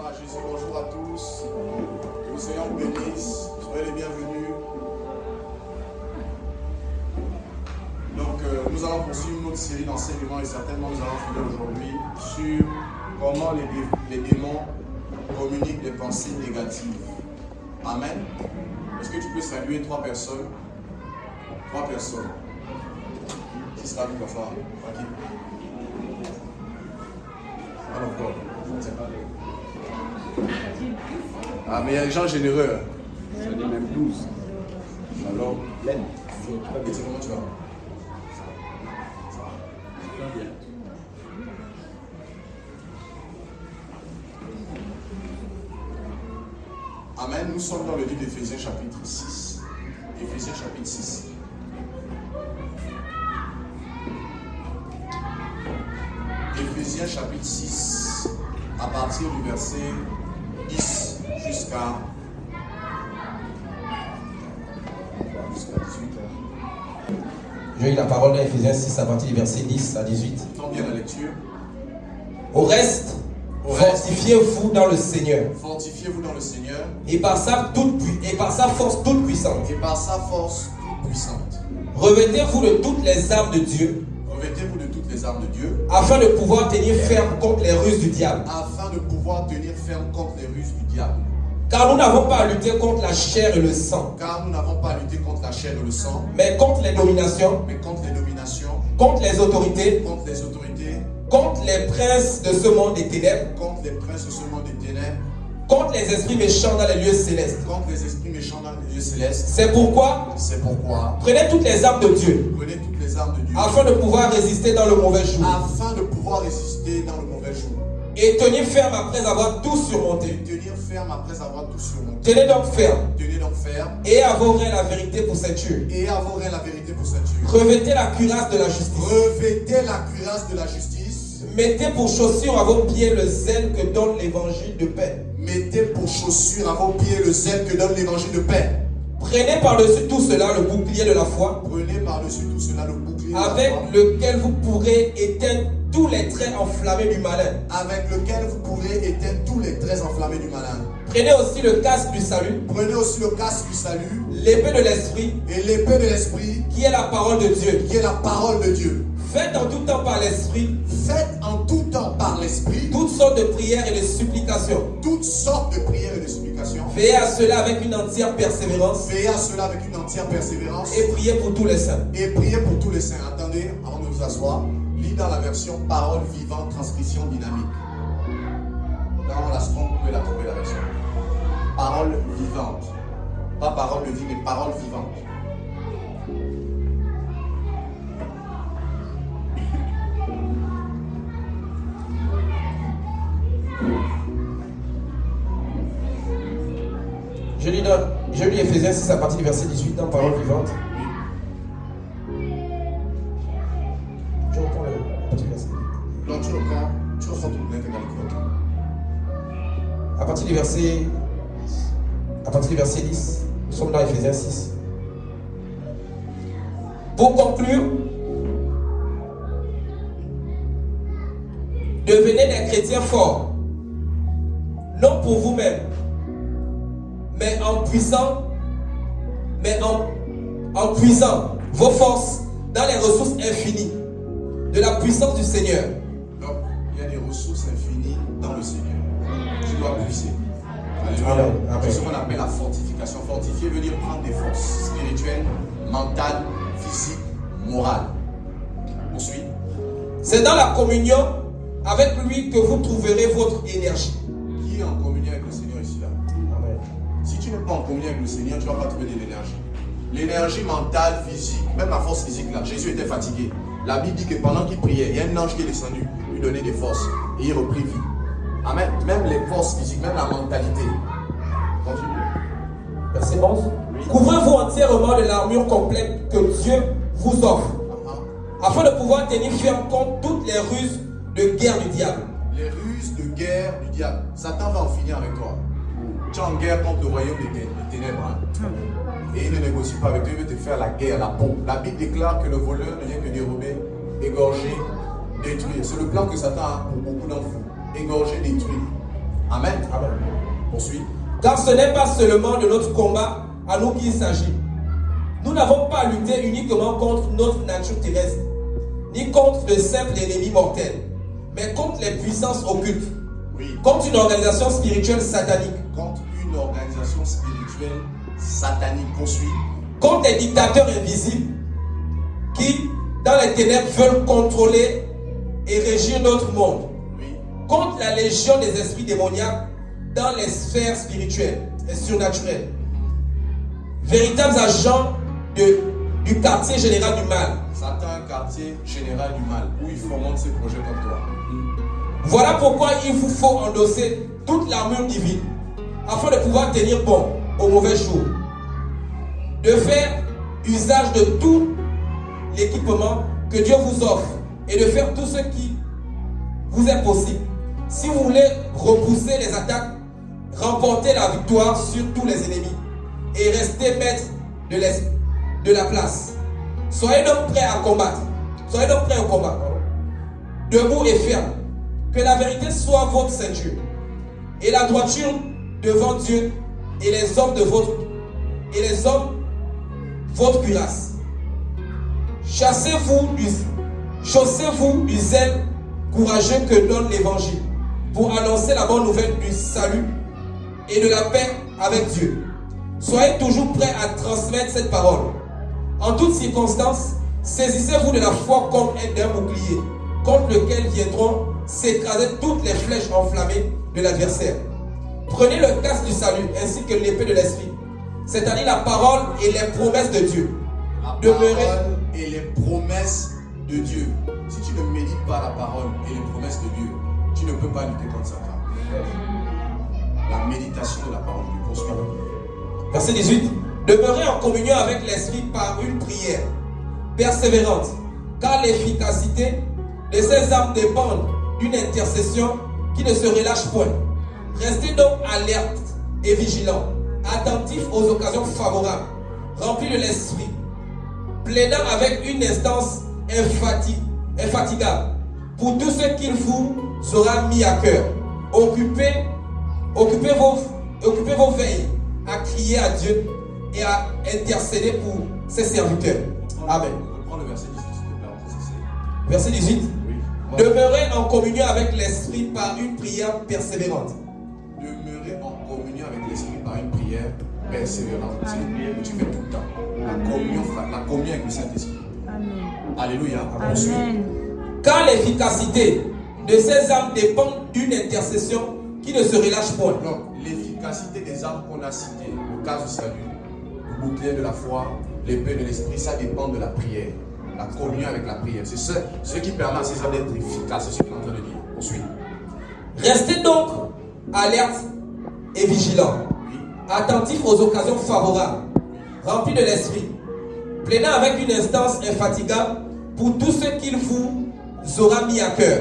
Gloire à Jésus, bonjour à tous. Que le Seigneur vous bénisse. Soyez les bienvenus. Donc, nous allons poursuivre notre série d'enseignements et certainement nous allons finir aujourd'hui sur comment les démons communiquent des pensées négatives. Amen. Est-ce que tu peux saluer 3 personnes? 3 personnes. Qui sera plus fort? Tranquille. Alors quoi? Ah, mais il y a des gens généreux. Ça dit même 12. Alors, Laine. et c'est comment tu vas? Ça va bien. Amen. Nous sommes dans le livre d'Éphésiens chapitre 6. Éphésiens chapitre 6. Éphésiens chapitre 6, à partir du verset 10 jusqu'à 18. Je lis la parole d'Éphésiens 6 à partir du verset 10 à 18. Entends bien la lecture. Au reste, fortifiez-vous dans le Seigneur Fortifiez-vous dans le Seigneur et par sa force toute puissante. et par sa force toute puissante. Revêtez-vous de toutes les armes de Dieu Revêtez-vous de toutes les armes de Dieu afin de pouvoir tenir ferme contre les ruses du diable. afin de pouvoir tenir ferme contre les ruses du diable. Car nous n'avons pas à lutter contre la chair et le sang, Car nous n'avons pas à lutter contre la chair et le sang, mais contre les dominations, mais contre les dominations, contre les autorités, contre les autorités, contre les princes de ce monde des ténèbres, contre les princes de ce monde des ténèbres, contre les esprits méchants dans les lieux célestes. contre les esprits méchants dans les lieux célestes. C'est pourquoi C'est pourquoi prenez toutes les armes de Dieu prenez toutes les armes de Dieu afin de pouvoir résister dans le mauvais jour afin de pouvoir résister dans le mauvais jour. et tenir ferme après avoir tout surmonté. Tenir ferme après avoir tout surmonté. Tenez donc ferme Tenez donc ferme et avouerez la vérité pour ceinture. et avouerez la vérité pour ceinture. Revêtez la cuirasse de la justice. Revêtez la cuirasse de la justice. Mettez pour chaussure à vos pieds le zèle que donne l'évangile de paix. Mettez pour chaussure à vos pieds le zèle que donne l'évangile de paix. Prenez par-dessus tout cela le bouclier de la foi, Prenez par-dessus tout cela le bouclier de la avec foi, lequel vous pourrez éteindre tous les traits enflammés du malin. avec lequel vous pourrez éteindre tous les traits enflammés du malin. Prenez aussi le casque du salut, Prenez aussi le casque du salut l'épée de l'esprit, et l'épée de l'esprit qui est la parole de Dieu. qui est la parole de Dieu. Faites en tout temps par l'esprit Faites en tout temps par l'esprit toutes sortes de prières et de supplications. toutes sortes de prières et de supplications. Veillez à cela avec une entière persévérance Veillez à cela avec une entière persévérance et priez pour tous les saints. et priez pour tous les saints. Attendez, avant de vous asseoir, lis dans la version parole vivante, transcription dynamique. Dans la Strong, vous pouvez la trouver la version. Parole vivante. Pas parole de vie, mais parole vivante. Je lis Éphésiens 6 à partir du verset 18 dans Parole vivante. Je reprends le petit verset. Donc tu reprends tout le bien que dans le code. À partir du verset 10, nous sommes dans Éphésiens 6. Pour conclure, devenez des chrétiens forts, non pour vous-même, mais en puisant vos forces dans les ressources infinies de la puissance du Seigneur. Donc, il y a des ressources infinies dans le Seigneur. Tu dois puiser. Alléluia. Amen. C'est ce qu'on appelle la fortification. Fortifier veut dire prendre des forces spirituelles, mentales, physiques, morales. Poursuis. C'est dans la communion avec lui que vous trouverez votre énergie. Qui est en communion avec le Seigneur ici là? Amen. Si tu n'es pas en communion avec le Seigneur, tu ne vas pas trouver de l'énergie. L'énergie mentale, physique, même la force physique là. Jésus était fatigué. La Bible dit que pendant qu'il priait, il y a un ange qui est descendu, lui donnait des forces et il reprit vie. Amen. Même les forces physiques, même la mentalité. Continue. Verset 11. Couvrez-vous entièrement de l'armure complète que Dieu vous offre, afin de pouvoir tenir ferme contre toutes les ruses de guerre du diable. Les ruses de guerre du diable. Satan va en finir avec toi. Tu es en guerre contre le royaume des ténèbres. Hein? Et il ne négocie pas avec toi, il veut te faire la guerre, la peau. La Bible déclare que le voleur ne vient que dérober, égorger, détruire. C'est le plan que Satan a pour beaucoup d'entre vous. Égorger, détruire. Amen. Poursuis. Car ce n'est pas seulement de notre combat à nous qu'il s'agit. Nous n'avons pas à lutter uniquement contre notre nature terrestre, ni contre de simples ennemis mortels, mais contre les puissances occultes, Oui. contre une organisation spirituelle satanique, Contre une organisation spirituelle satanique. Poursuis. contre des dictateurs invisibles qui, dans les ténèbres, veulent contrôler et régir notre monde, Oui. contre la légion des esprits démoniaques dans les sphères spirituelles et surnaturelles, véritables agents du quartier général du mal. Satan est un quartier général du mal où il fomente ses projets comme toi. Voilà pourquoi il vous faut endosser toute l'armure divine afin de pouvoir tenir bon au mauvais jour, de faire usage de tout l'équipement que Dieu vous offre et de faire tout ce qui vous est possible. Si vous voulez repousser les attaques, remporter la victoire sur tous les ennemis et rester maître de la place. Soyez donc prêts à combattre. Soyez donc prêts au combat. Debout et ferme. Que la vérité soit votre ceinture et la droiture devant Dieu et les hommes votre cuirasse. Chaussez-vous du zèle courageux que donne l'évangile pour annoncer la bonne nouvelle du salut et de la paix avec Dieu. Soyez toujours prêts à transmettre cette parole. En toutes circonstances, saisissez-vous de la foi comme d'un bouclier, contre lequel viendront s'écraser toutes les flèches enflammées de l'adversaire. Prenez le casque du salut ainsi que l'épée de l'esprit, c'est-à-dire la parole et les promesses de Dieu. La parole et les promesses de Dieu. Si tu ne médites pas la parole et les promesses de Dieu, tu ne peux pas lutter contre Satan. La méditation de la parole de Dieu. Poursuis. Verset 18. Demeurez en communion avec l'esprit par une prière persévérante, car l'efficacité de ces âmes dépend d'une intercession qui ne se relâche point. Restez donc alerte et vigilant, attentifs aux occasions favorables, remplis de l'esprit, plaidant avec une instance infatigable pour tout ce qu'il vous aura mis à cœur. Occupez vos veilles à crier à Dieu et à intercéder pour ses serviteurs. Amen. Reprends le verset 18, s'il te plaît, on peut cesser. Verset 18. Oui. Demeurez en communion avec l'esprit par une prière persévérante. Demeurer en communion avec l'esprit par une prière persévérante. C'est une prière que tu fais tout le temps. La communion avec le Saint-Esprit. Amen. Alléluia. Poursuis. Amen. Car l'efficacité de ces âmes dépend d'une intercession qui ne se relâche point. Donc, l'efficacité des armes qu'on a citées, le cas du salut, le bouclier de la foi, l'épée de l'esprit, ça dépend de la prière. La communion avec la prière. C'est ce qui permet à ces âmes d'être efficaces. C'est ce qu'il est en train de dire. Poursuis. Restez donc alerte et vigilant, Oui. attentifs aux occasions favorables, remplis de l'esprit, plaidant avec une instance infatigable pour tout ce qu'il vous aura mis à cœur.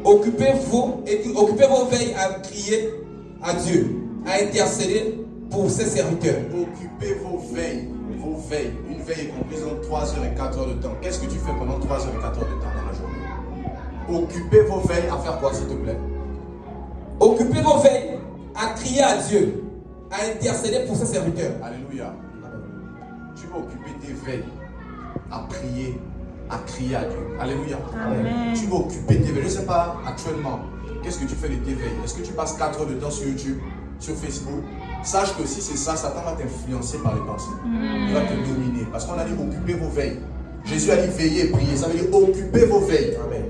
Occupez vos veilles à crier à Dieu, à intercéder pour ses serviteurs. Occupez vos veilles. Vos veilles. Une veille est comprise en 3 heures et 4 heures de temps. Qu'est-ce que tu fais pendant 3 heures et 4 heures de temps dans la journée? Occupez vos veilles à faire quoi, s'il te plaît? Occupez vos veilles à crier à Dieu, à intercéder pour ses serviteurs. Alléluia. Tu vas occuper tes veilles à prier, à crier à Dieu. Alléluia. Amen. Tu vas occuper tes veilles. Je ne sais pas actuellement, qu'est-ce que tu fais de tes veilles? Est-ce que tu passes 4 heures de temps sur YouTube, sur Facebook? Sache que si c'est ça, Satan va t'influencer par les pensées. Il va te dominer. Parce qu'on a dit occupez vos veilles. Jésus a dit veillez et priez. Ça veut dire occupez vos veilles. Amen.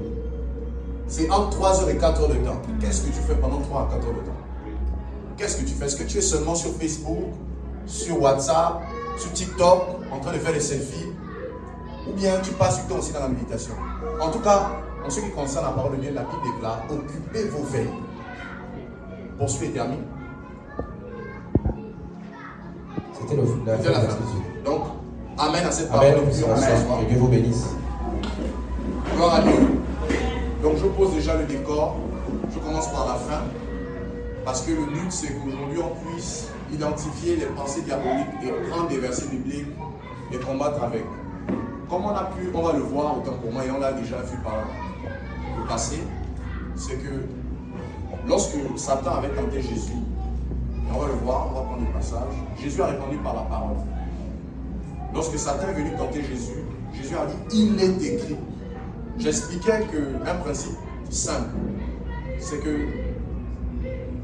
C'est entre 3 heures et 4 heures de temps. Qu'est-ce que tu fais pendant 3 à 4 heures de temps? Qu'est-ce que tu fais? Est-ce que tu es seulement sur Facebook, sur WhatsApp, sur TikTok, en train de faire des selfies? Ou bien tu passes du temps aussi dans la méditation? En tout cas, en ce qui concerne la parole de Dieu, la Bible déclare occupez vos veilles. Poursuis et termine. C'était la C'était la fin. fin. Donc, amen à cette Amen. parole. Nous sommes Amen. ensemble. Que Dieu vous bénisse. Gloire à Dieu. Donc je pose déjà le décor. Je commence par la fin. Parce que le but c'est qu'aujourd'hui on puisse identifier les pensées diaboliques et prendre des versets bibliques et combattre avec. Comme on va le voir autant pour moi et on l'a déjà vu par le passé, c'est que lorsque Satan avait tenté Jésus, Et on va le voir, on va prendre le passage. Jésus a répondu par la parole. Lorsque Satan est venu tenter Jésus, Jésus a dit, il est écrit. J'expliquais qu'un principe simple, c'est que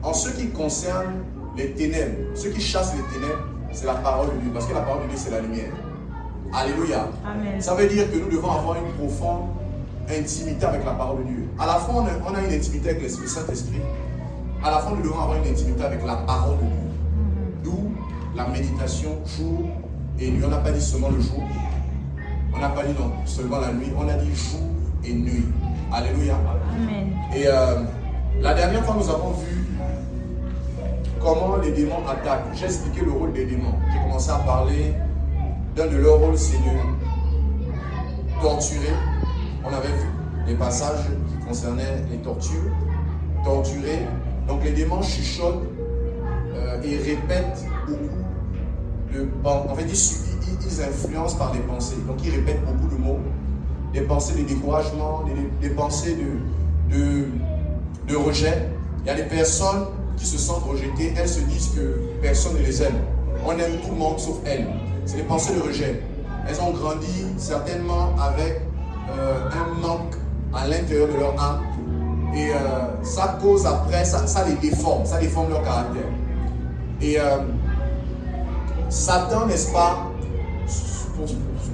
en ce qui concerne les ténèbres, ceux qui chassent les ténèbres, c'est la parole de Dieu. Parce que la parole de Dieu, c'est la lumière. Alléluia. Amen. Ça veut dire que nous devons avoir une profonde intimité avec la parole de Dieu. À la fois, on a une intimité avec le Saint-Esprit. À la fois, nous devons avoir une intimité avec la parole de Dieu. D'où la méditation jour et nuit. On n'a pas dit seulement le jour. On n'a pas dit non, seulement la nuit. On a dit jour et nuit. Alléluia. Amen. Et la dernière fois, nous avons vu comment les démons attaquent. J'ai expliqué le rôle des démons. J'ai commencé à parler d'un de leurs rôles, c'est de torturer. On avait vu les passages qui concernaient les tortures. Torturer. Donc les démons chuchotent et répètent beaucoup. En fait, ils influencent par les pensées. Donc ils répètent beaucoup de mots. Des pensées de découragement, des pensées de rejet. Il y a des personnes qui se sentent rejetées. Elles se disent que personne ne les aime. On aime tout le monde sauf elles. C'est des pensées de rejet. Elles ont grandi certainement avec un manque à l'intérieur de leur âme. Et ça cause après, ça les déforme. Ça déforme leur caractère. Et Satan, n'est-ce pas,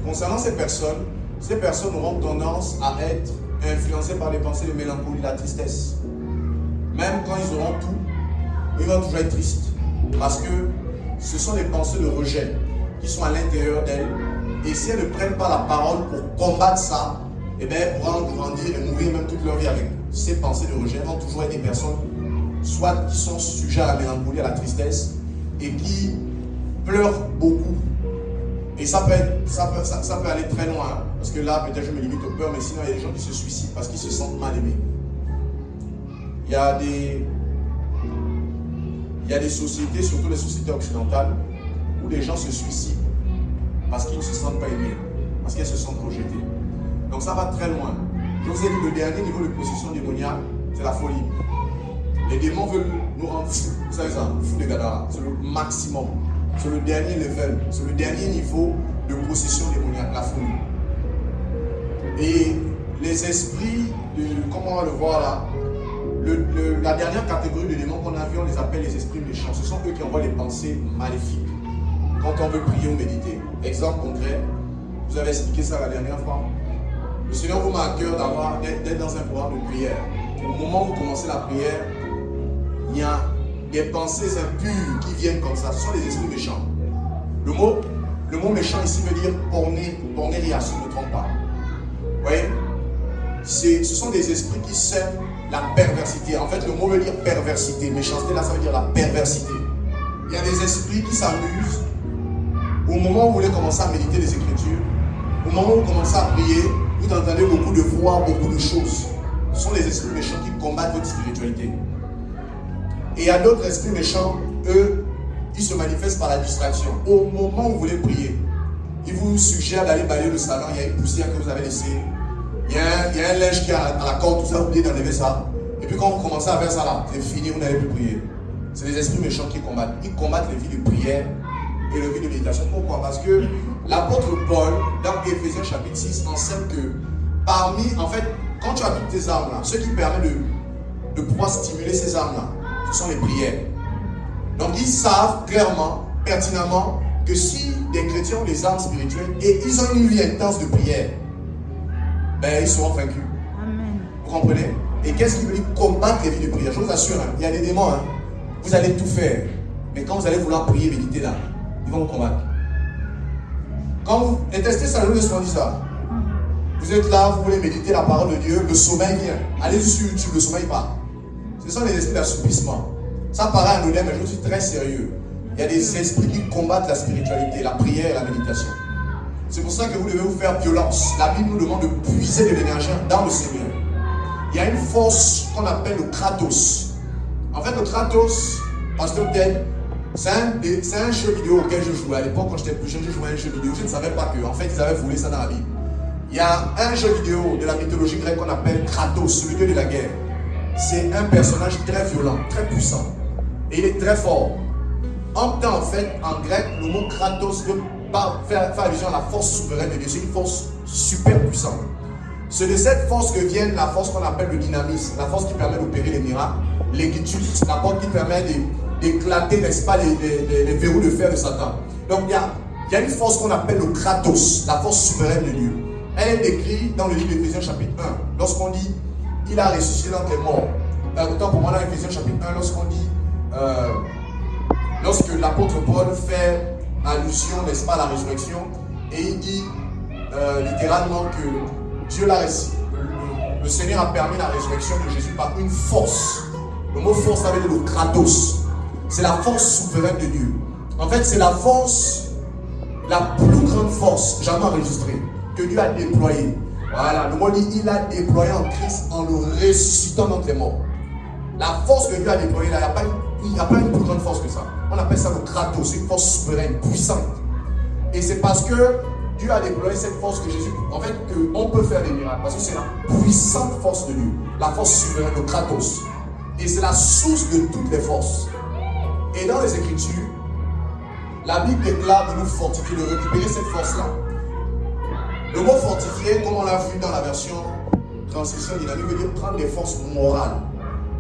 concernant ces personnes auront tendance à être influencées par les pensées de mélancolie, la tristesse. Même quand ils auront tout, ils vont toujours être tristes. Parce que ce sont des pensées de rejet qui sont à l'intérieur d'elles. Et si elles ne prennent pas la parole pour combattre ça, eh bien, elles pourront grandir et mourir même toute leur vie avec ces pensées de rejet. Elles vont toujours être des personnes, soit qui sont sujets à la mélancolie, à la tristesse, et qui pleurent beaucoup. Et ça peut aller très loin. Parce que là, peut-être je me limite aux peurs, mais sinon, il y a des gens qui se suicident parce qu'ils se sentent mal aimés. Il y a des sociétés, surtout les sociétés occidentales, où les gens se suicident parce qu'ils ne se sentent pas aimés, parce qu'ils se sentent rejetés. Donc ça va très loin. Je vous ai dit, le dernier niveau de possession démoniaque, c'est la folie. Les démons veulent nous rendre fous. Vous savez ça, fous des Gadara. C'est le maximum. C'est le dernier level. C'est le dernier niveau de possession démoniaque, la folie. Et les esprits, comment on va le voir là, la dernière catégorie de démons qu'on a vu, on les appelle les esprits méchants. Ce sont eux qui envoient les pensées maléfiques quand on veut prier ou méditer. Exemple concret, vous avez expliqué ça la dernière fois. Le Seigneur vous met à cœur d'être dans un programme de prière. Au moment où vous commencez la prière, il y a des pensées impures qui viennent comme ça. Ce sont les esprits méchants. Le mot méchant ici veut dire pornéria, si je ne me trompe pas. Vous voyez? Ce sont des esprits qui sèment la perversité. En fait, le mot veut dire perversité. Méchanceté, là, ça veut dire la perversité. Il y a des esprits qui s'amusent. Au moment où vous voulez commencer à méditer les Écritures, au moment où vous commencez à prier, vous entendez beaucoup de voix, beaucoup de choses. Ce sont les esprits méchants qui combattent votre spiritualité. Et il y a d'autres esprits méchants, eux, ils se manifestent par la distraction. Au moment où vous voulez prier, ils vous suggèrent d'aller balayer le salon, il y a une poussière que vous avez laissée. Il y a un linge qui est à la corde, tout ça, vous oubliez d'enlever ça. Et puis quand vous commencez à faire ça là, c'est fini, vous n'allez plus prier. C'est les esprits méchants qui combattent. Ils combattent les vies de prière et les vies de méditation. Pourquoi? Parce que l'apôtre Paul, dans Éphésiens chapitre 6, enseigne que en fait, quand tu as toutes tes armes là, ce qui permet de pouvoir stimuler ces armes là, ce sont les prières. Donc ils savent clairement, pertinemment, que si des chrétiens ont des armes spirituelles et ils ont une vie intense de prière, ben ils seront vaincus. Amen. Vous comprenez? Et qu'est-ce qui veut dire combattre les vies de prière? Je vous assure, il y a des démons, vous allez tout faire. Mais quand vous allez vouloir prier, méditer là, ils vont vous combattre. Quand vous détestez ça, le souvent dit ça. Vous êtes là, vous voulez méditer la parole de Dieu, le sommeil vient. Allez sur YouTube, le sommeil part. Ce sont les esprits d'assoupissement. Ça paraît anodin, mais je suis très sérieux. Il y a des esprits qui combattent la spiritualité, la prière et la méditation. C'est pour ça que vous devez vous faire violence. La Bible nous demande de puiser de l'énergie dans le Seigneur. Il y a une force qu'on appelle le Kratos. En fait, le Kratos, Pasteur Ted, c'est un jeu vidéo auquel je jouais. À l'époque, quand j'étais plus jeune, je jouais à un jeu vidéo. Je ne savais pas que, en fait, ils avaient volé ça dans la Bible. Il y a un jeu vidéo de la mythologie grecque qu'on appelle Kratos, le dieu de la guerre. C'est un personnage très violent, très puissant. Et il est très fort. en fait, en grec, le mot kratos veut faire allusion à la force souveraine de Dieu. C'est une force super puissante. C'est de cette force que vient la force qu'on appelle le dynamisme, la force qui permet d'opérer les miracles, l'équitude, la force qui permet d'éclater, n'est-ce pas, les verrous de fer de Satan. Donc il y a une force qu'on appelle le kratos, la force souveraine de Dieu. Elle est décrite dans le livre d'Éphésiens chapitre 1. Lorsqu'on dit, il a ressuscité d'entre les morts. Autant pour moi dans Éphésiens chapitre 1, lorsqu'on dit, lorsque l'apôtre Paul fait allusion, n'est-ce pas, à la résurrection, et il dit littéralement que Dieu le Seigneur a permis la résurrection de Jésus par une force. Le mot force, ça veut dire le kratos. C'est la force souveraine de Dieu. En fait, c'est la force, la plus grande force jamais enregistrée que Dieu a déployée. Voilà, le mot dit, il a déployé en Christ en le ressuscitant d'entre les morts. La force que Dieu a déployée, là, il n'y a pas une plus grande force que ça. On appelle ça le kratos, une force souveraine, puissante. Et c'est parce que Dieu a déployé cette force que Jésus, en fait, qu'on peut faire des miracles. Parce que c'est la puissante force de Dieu, la force souveraine, le kratos. Et c'est la source de toutes les forces. Et dans les Écritures, la Bible déclare de nous fortifier, de récupérer cette force-là. Le mot fortifier, comme on l'a vu dans la version transition dynamique, veut dire prendre des forces morales,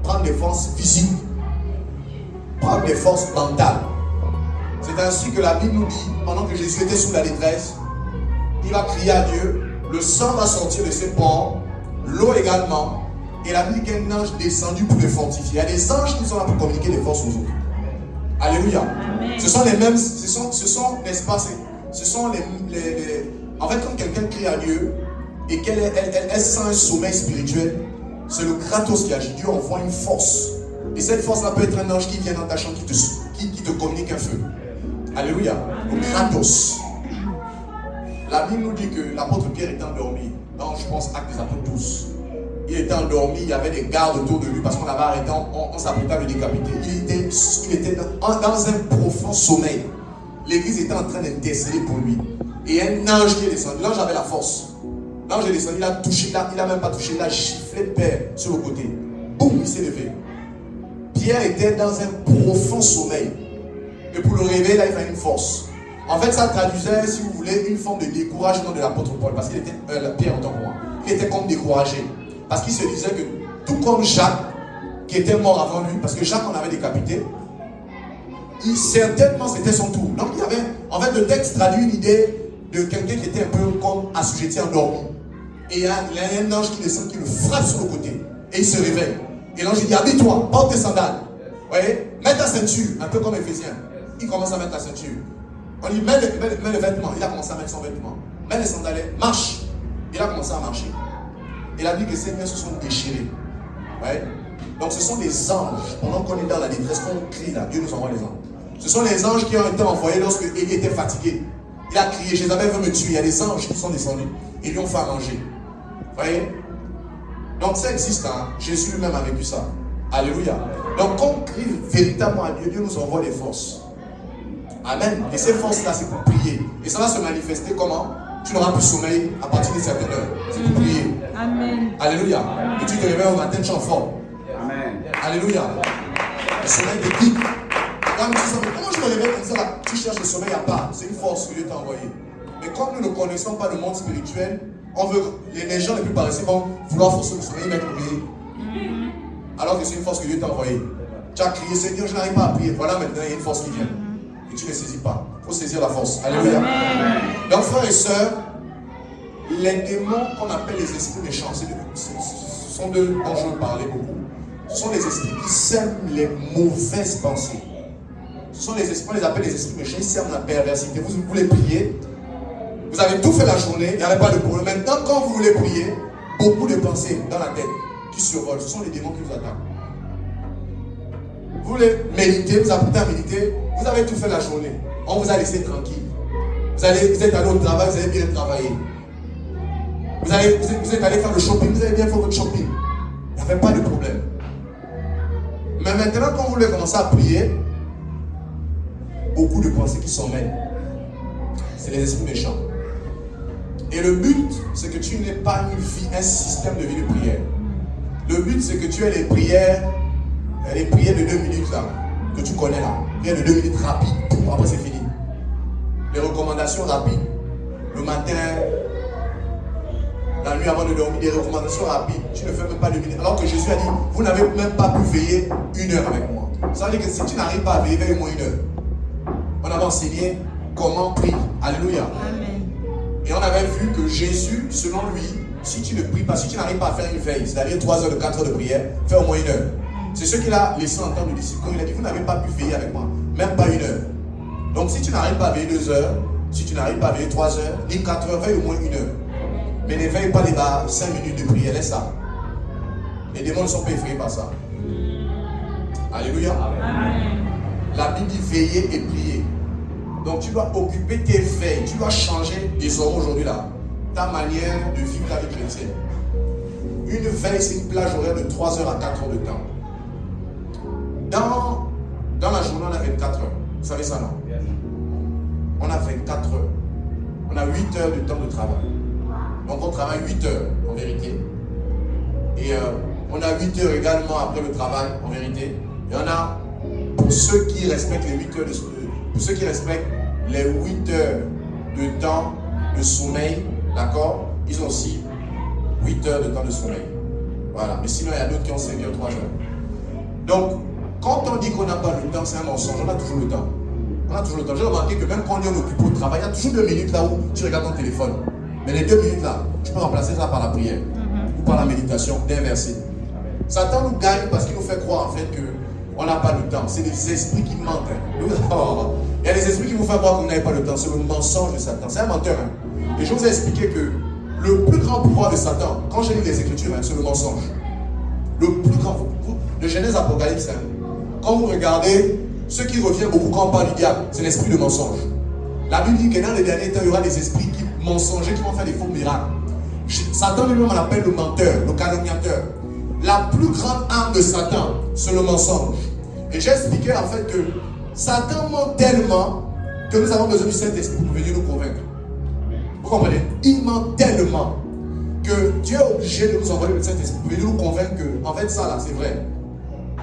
prendre des forces physiques, prendre des forces mentales. C'est ainsi que la Bible nous dit, pendant que Jésus était sous la détresse, il va crier à Dieu, le sang va sortir de ses pores, l'eau également, et la Bible dit qu'un ange descendu pour le fortifier. Il y a des anges qui sont là pour communiquer des forces aux autres. Alléluia. Amen. Ce sont les mêmes, n'est-ce pas, ce sont les en fait, quand quelqu'un crie à Dieu et qu'elle sent un sommeil spirituel, c'est le kratos qui agit. Dieu envoie une force. Et cette force-là peut être un ange qui vient dans ta chambre, qui te communique un feu. Alléluia. Le kratos. La Bible nous dit que l'apôtre Pierre était endormi. Dans, je pense, Actes des Apôtres 12. Il était endormi, il y avait des gardes autour de lui parce qu'on l'avait arrêté, on s'apprêtait à le décapiter. Il était dans un profond sommeil. L'église était en train d'intercéder pour lui. Et un ange qui est descendu, l'ange avait la force. L'ange est descendu, il a touché, il n'a même pas touché, il a giflé Père sur le côté. Boum, il s'est levé. Pierre était dans un profond sommeil. Et pour le réveiller, là, il fallait une force. En fait, ça traduisait, si vous voulez, une forme de découragement de l'apôtre Paul. Parce qu'il était, Pierre, autant pour moi, il était comme découragé. Parce qu'il se disait que, tout comme Jacques, qui était mort avant lui, parce que Jacques, on avait décapité, certainement c'était son tour. Donc il y avait, en fait, le texte traduit une idée de quelqu'un qui était un peu comme assujetti, endormi. Et il y a un ange qui descend, qui le frappe sur le côté. Et il se réveille. Et l'ange lui dit, habille-toi, porte tes sandales. Vous voyez, mets ta ceinture, un peu comme Éphésiens. Il commence à mettre la ceinture. On lui dit, mets le vêtement. Il a commencé à mettre son vêtement. Mets les sandales, marche. Il a commencé à marcher. Et la Bible, ses mains se sont déchirées. Ouais. Donc ce sont des anges. Pendant qu'on est dans la détresse, qu'on crie là, Dieu nous envoie les anges. Ce sont les anges qui ont été envoyés lorsque Élie était fatigué. Il a crié, Jézabel veut me tuer. Il y a des anges qui sont descendus. Ils lui ont fait à manger. Vous voyez? Donc ça existe. Hein? Jésus lui-même a vécu ça. Alléluia. Donc quand on crie véritablement à Dieu, Dieu nous envoie des forces. Amen. Et ces forces-là, c'est pour prier. Et ça va se manifester comment? Tu n'auras plus sommeil à partir d'une certaine heure. C'est pour prier. Amen. Alléluia. Et tu te réveilles au matin, tu es en forme. Amen. Alléluia. Le sommeil te pique. Quand tu dis, comment je me réveille comme ça là? Tu cherches le sommeil à part. C'est une force que Dieu t'a envoyée. Mais comme nous ne connaissons pas le monde spirituel, les gens les plus paresseux vont vouloir forcer le sommeil, mettre au réveil. Alors que c'est une force que Dieu t'a envoyée. Tu as crié, Seigneur, je n'arrive pas à prier. Voilà, maintenant, il y a une force qui vient. Et tu ne saisis pas. Il faut saisir la force. Alléluia. Donc, frères et sœurs, les démons qu'on appelle les esprits méchants, ce sont d'eux dont je veux parler beaucoup. Ce sont les esprits qui sèment les mauvaises pensées. Ce sont les esprits, on les appelle les esprits méchants, ils sèment la perversité. Vous voulez prier, vous avez tout fait la journée, il n'y avait pas de problème. Maintenant, quand vous voulez prier, beaucoup de pensées dans la tête qui survolent, ce sont les démons qui vous attaquent. Vous voulez méditer, vous apprêtez à méditer, vous avez tout fait la journée. On vous a laissé tranquille. Vous êtes allé au travail, vous avez bien travaillé. Vous êtes allé faire le shopping, vous avez bien fait votre shopping. Il n'y avait pas de problème. Mais maintenant, quand vous voulez commencer à prier, beaucoup de pensées qui s'en mêlent. C'est les esprits méchants. Et le but, c'est que tu n'aies pas une vie, un système de vie de prière. Le but, c'est que tu aies les prières de 2 minutes là. que tu connais là. Rien de 2 minutes rapides, après c'est fini. Les recommandations rapides. Le matin, la nuit avant de dormir, des recommandations rapides. Tu ne fais même pas 2 minutes. Alors que Jésus a dit, vous n'avez même pas pu veiller 1 heure avec moi. Ça veut dire que si tu n'arrives pas à veiller, veille au moins 1 heure. On avait enseigné comment prier. Alléluia. Amen. Et on avait vu que Jésus, selon lui, si tu ne pries pas, si tu n'arrives pas à faire une veille, c'est-à-dire 3 heures de 4 heures de prière, fais au moins 1 heure. C'est ce qu'il a laissé entendre aux disciples quand il a dit, vous n'avez pas pu veiller avec moi, même pas 1 heure. Donc si tu n'arrives pas à veiller 2 heures, si tu n'arrives pas à veiller 3 heures, ni 4 heures, veille au moins 1 heure. Mais ne veille pas les 5 minutes de prière, laisse ça. Les démons ne sont pas effrayés par ça. Alléluia. Amen. La Bible dit veiller et prier. Donc tu dois occuper tes veilles. Tu dois changer désormais aujourd'hui là ta manière de vivre ta vie chrétienne. Une veille, c'est une plage horaire de 3 heures à 4 heures de temps. Dans la journée, on a 24 heures. Vous savez ça, non? On a 24 heures. On a 8 heures de temps de travail. Donc on travaille 8 heures en vérité. Et on a 8 heures également après le travail en vérité. Et on a, pour ceux qui respectent les 8 heures pour ceux qui respectent les 8 heures de temps de sommeil, d'accord, ils ont aussi 8 heures de temps de sommeil. Voilà. Mais sinon, il y a d'autres qui ont 5 heures, 3 heures. Donc, quand on dit qu'on n'a pas le temps, c'est un mensonge. On a toujours le temps. On a toujours le temps. J'ai remarqué que même quand on est occupé au travail, il y a toujours 2 minutes là où tu regardes ton téléphone. Mais les 2 minutes là, tu peux remplacer ça par la prière ou par la méditation d'un verset. Satan nous gagne parce qu'il nous fait croire en fait qu'on n'a pas le temps. C'est les esprits qui mentent. Il y a des esprits qui vous font croire que vous n'avez pas le temps. C'est le mensonge de Satan. C'est un menteur. Et je vous ai expliqué que le plus grand pouvoir de Satan, quand j'ai lu les Écritures, c'est le mensonge. Le plus grand. De Genèse Apocalypse, quand vous regardez, ce qui revient beaucoup quand on parle du diable, c'est l'esprit de mensonge. La Bible dit que dans les derniers temps, il y aura des esprits mensongers qui vont faire des faux miracles. Satan lui-même on l'appelle le menteur, le calomniateur. La plus grande arme de Satan, c'est le mensonge. Et j'ai expliqué en fait que Satan ment tellement que nous avons besoin du Saint-Esprit pour venir nous convaincre. Vous comprenez? Il ment tellement que Dieu est obligé de nous envoyer le Saint-Esprit pour venir nous convaincre que, en fait, ça là, c'est vrai.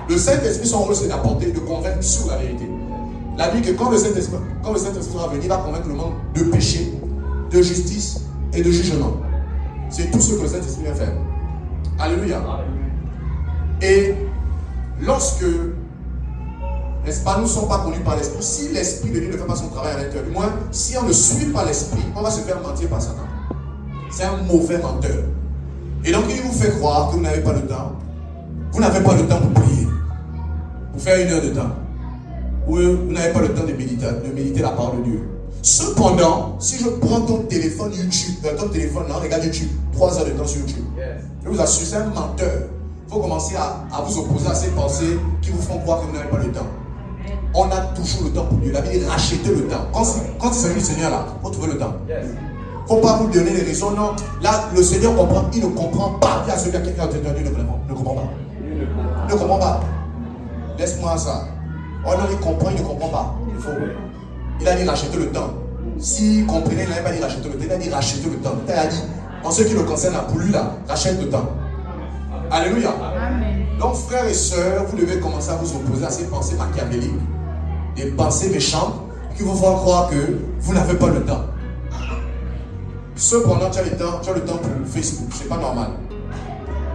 Le Saint-Esprit, son rôle, c'est d'apporter, de convaincre sur la vérité. La Bible dit que quand le Saint-Esprit va venir, il va convaincre le monde de péché, de justice et de jugement. C'est tout ce que le Saint-Esprit vient faire. Alléluia. Et lorsque, n'est-ce pas, nous ne sommes pas connus par l'Esprit, si l'Esprit de Dieu ne fait pas son travail à l'intérieur, du moins, si on ne suit pas l'Esprit, on va se faire mentir par Satan. C'est un mauvais menteur. Et donc, il vous fait croire que vous n'avez pas le temps. Vous n'avez pas le temps pour prier, pour faire 1 heure de temps. Ou vous n'avez pas le temps de méditer la parole de Dieu. Cependant, si je prends ton téléphone YouTube, ton téléphone là, regarde YouTube, 3 heures de temps sur YouTube. Je vous assure, c'est un menteur. Il faut commencer à vous opposer à ces pensées qui vous font croire que vous n'avez pas le temps. On a toujours le temps pour Dieu. La Bible dit rachetez le temps. Quand il s'agit du Seigneur là, il faut trouver le temps. Il ne faut pas vous donner les raisons. Non, là, le Seigneur comprend, il ne comprend pas. Il y a celui qui a entendu Dieu ne comprend pas. Il ne comprend pas. Laisse-moi ça. Oh non, il comprend, il ne comprend pas. Il a dit racheter le temps. S'il comprenait, il n'avait pas dit racheter le temps. Il a dit racheter le temps. Il a dit, en ce qui le concerne, pour lui là, rachète le temps. Alléluia. Amen. Donc, frères et sœurs, vous devez commencer à vous opposer à ces pensées machiavéliques, des pensées méchantes qui vous font croire que vous n'avez pas le temps. Cependant, tu as le temps pour Facebook. C'est pas normal.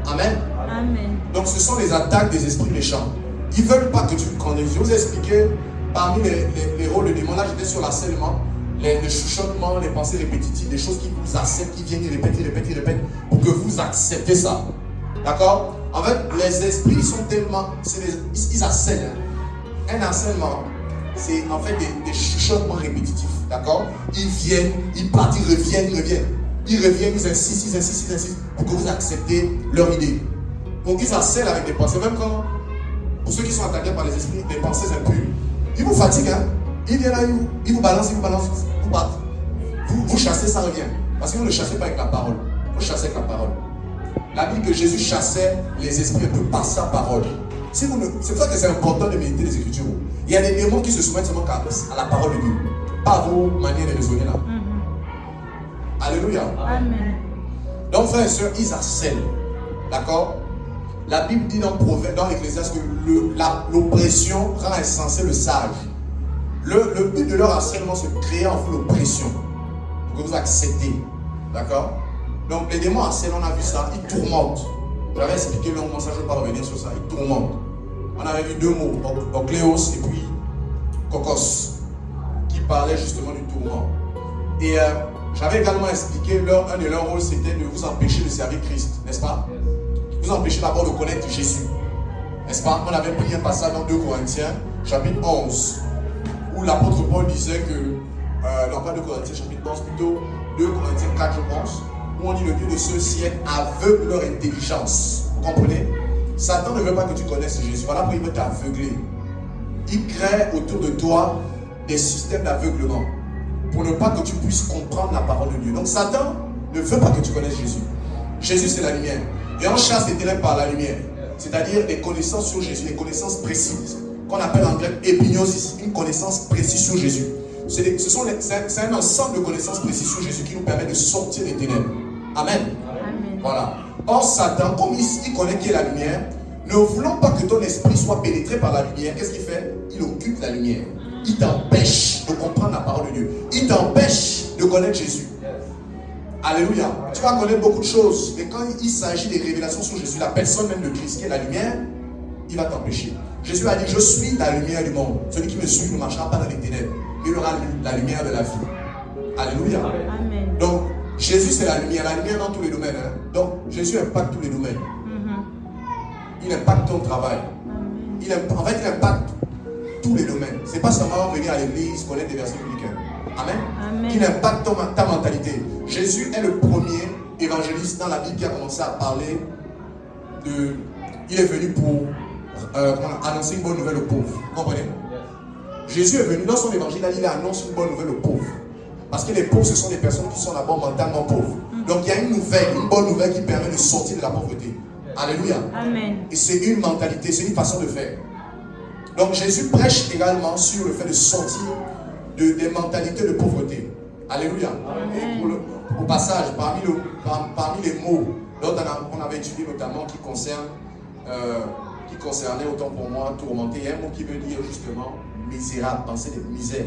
Amen. Amen. Donc, ce sont les attaques des esprits méchants. Ils ne veulent pas que tu connaisses. Je vous ai expliqué parmi les rôles de démons. Là, j'étais sur l'harcèlement, les chuchotements, les pensées répétitives, des choses qui vous acceptent, qui viennent, ils répètent, pour que vous acceptez ça. D'accord? En fait, les esprits sont tellement. Ils harcèlent. Un harcèlement, c'est en fait des chuchotements répétitifs. D'accord? Ils viennent, ils partent, ils reviennent. Ils reviennent, ils insistent pour que vous acceptez leur idée. Donc ils harcèlent avec des pensées. Même quand, pour ceux qui sont attaqués par les esprits, des pensées impures, ils vous fatiguent. Hein? Ils viennent là, ils vous balancent, vous battent. Vous chassez, ça revient. Parce que vous ne chassez pas avec la parole. Vous chassez avec la parole. La Bible que Jésus chassait les esprits un peu par sa parole. C'est pour ça que c'est important de méditer les Écritures. Il y a des démons qui se soumettent seulement à la parole de Dieu. Pas à vos manières de raisonner là. Alléluia. Amen. Donc frères et sœurs, ils harcèlent. D'accord? La Bible dit dans Proverbe, dans l'Ecclésiaste, que l'oppression rend insensé le sage. Le but de leur harcèlement, c'est de créer en vous l'oppression. Pour que vous acceptez. D'accord? Donc les démons harcèlent, on a vu ça, ils tourmentent. J'avais expliqué longuement ça, je ne vais pas revenir sur ça. Ils tourmentent. On avait vu deux mots, Ocléos et puis Kokos, qui parlaient justement du tourment. Et j'avais également expliqué, un de leurs rôles, c'était de vous empêcher de servir Christ, n'est-ce pas? Vous empêcher d'abord de connaître Jésus, n'est-ce pas? On avait pris un passage dans 2 Corinthiens, chapitre 11, où l'apôtre Paul disait que, non pas 2 Corinthiens, chapitre 11, plutôt 2 Corinthiens 4, je pense, où on dit le Dieu de ce siècle aveugle leur intelligence. Vous comprenez? Satan ne veut pas que tu connaisses Jésus. Voilà pourquoi il veut t'aveugler. Il crée autour de toi des systèmes d'aveuglement pour ne pas que tu puisses comprendre la parole de Dieu. Donc Satan ne veut pas que tu connaisses Jésus. Jésus, c'est la lumière. Et on chasse les ténèbres par la lumière. C'est-à-dire des connaissances sur Jésus, des connaissances précises, qu'on appelle en grec épignosis, une connaissance précise sur Jésus. C'est un ensemble de connaissances précises sur Jésus qui nous permet de sortir des ténèbres. Amen. Amen. Voilà. Or, Satan, comme il connaît qui est la lumière, ne voulant pas que ton esprit soit pénétré par la lumière, qu'est-ce qu'il fait? Il occupe la lumière. Il t'empêche de comprendre la parole de Dieu. Il t'empêche de connaître Jésus. Alléluia. Tu vas connaître beaucoup de choses, mais quand il s'agit des révélations sur Jésus, la personne même de Christ qui est la lumière, il va t'empêcher. Jésus a dit, je suis la lumière du monde. Celui qui me suit ne marchera pas dans les ténèbres. Il aura la lumière de la vie. Alléluia. Amen. Donc, Jésus c'est la lumière dans tous les domaines. Hein. Donc, Jésus impacte tous les domaines. Il impacte ton travail. Il impacte tous les domaines. Ce n'est pas seulement venir à l'église, connaître des versets bibliques. Amen. Amen. Il impacte ta mentalité. Jésus est le premier évangéliste dans la Bible qui a commencé à parler de... Il est venu pour annoncer une bonne nouvelle aux pauvres. Vous comprenez? Jésus est venu dans son évangile, il annonce une bonne nouvelle aux pauvres. Parce que les pauvres, ce sont des personnes qui sont d'abord mentalement pauvres. Donc il y a une bonne nouvelle qui permet de sortir de la pauvreté. Alléluia. Amen. Et c'est une mentalité, c'est une façon de faire. Donc Jésus prêche également sur le fait de sortir des mentalités de pauvreté. Alléluia. Et au passage, parmi les mots dont on avait étudié notamment qui concernait autant pour moi tourmenté, il y a un mot qui veut dire justement misérable, penser des misères.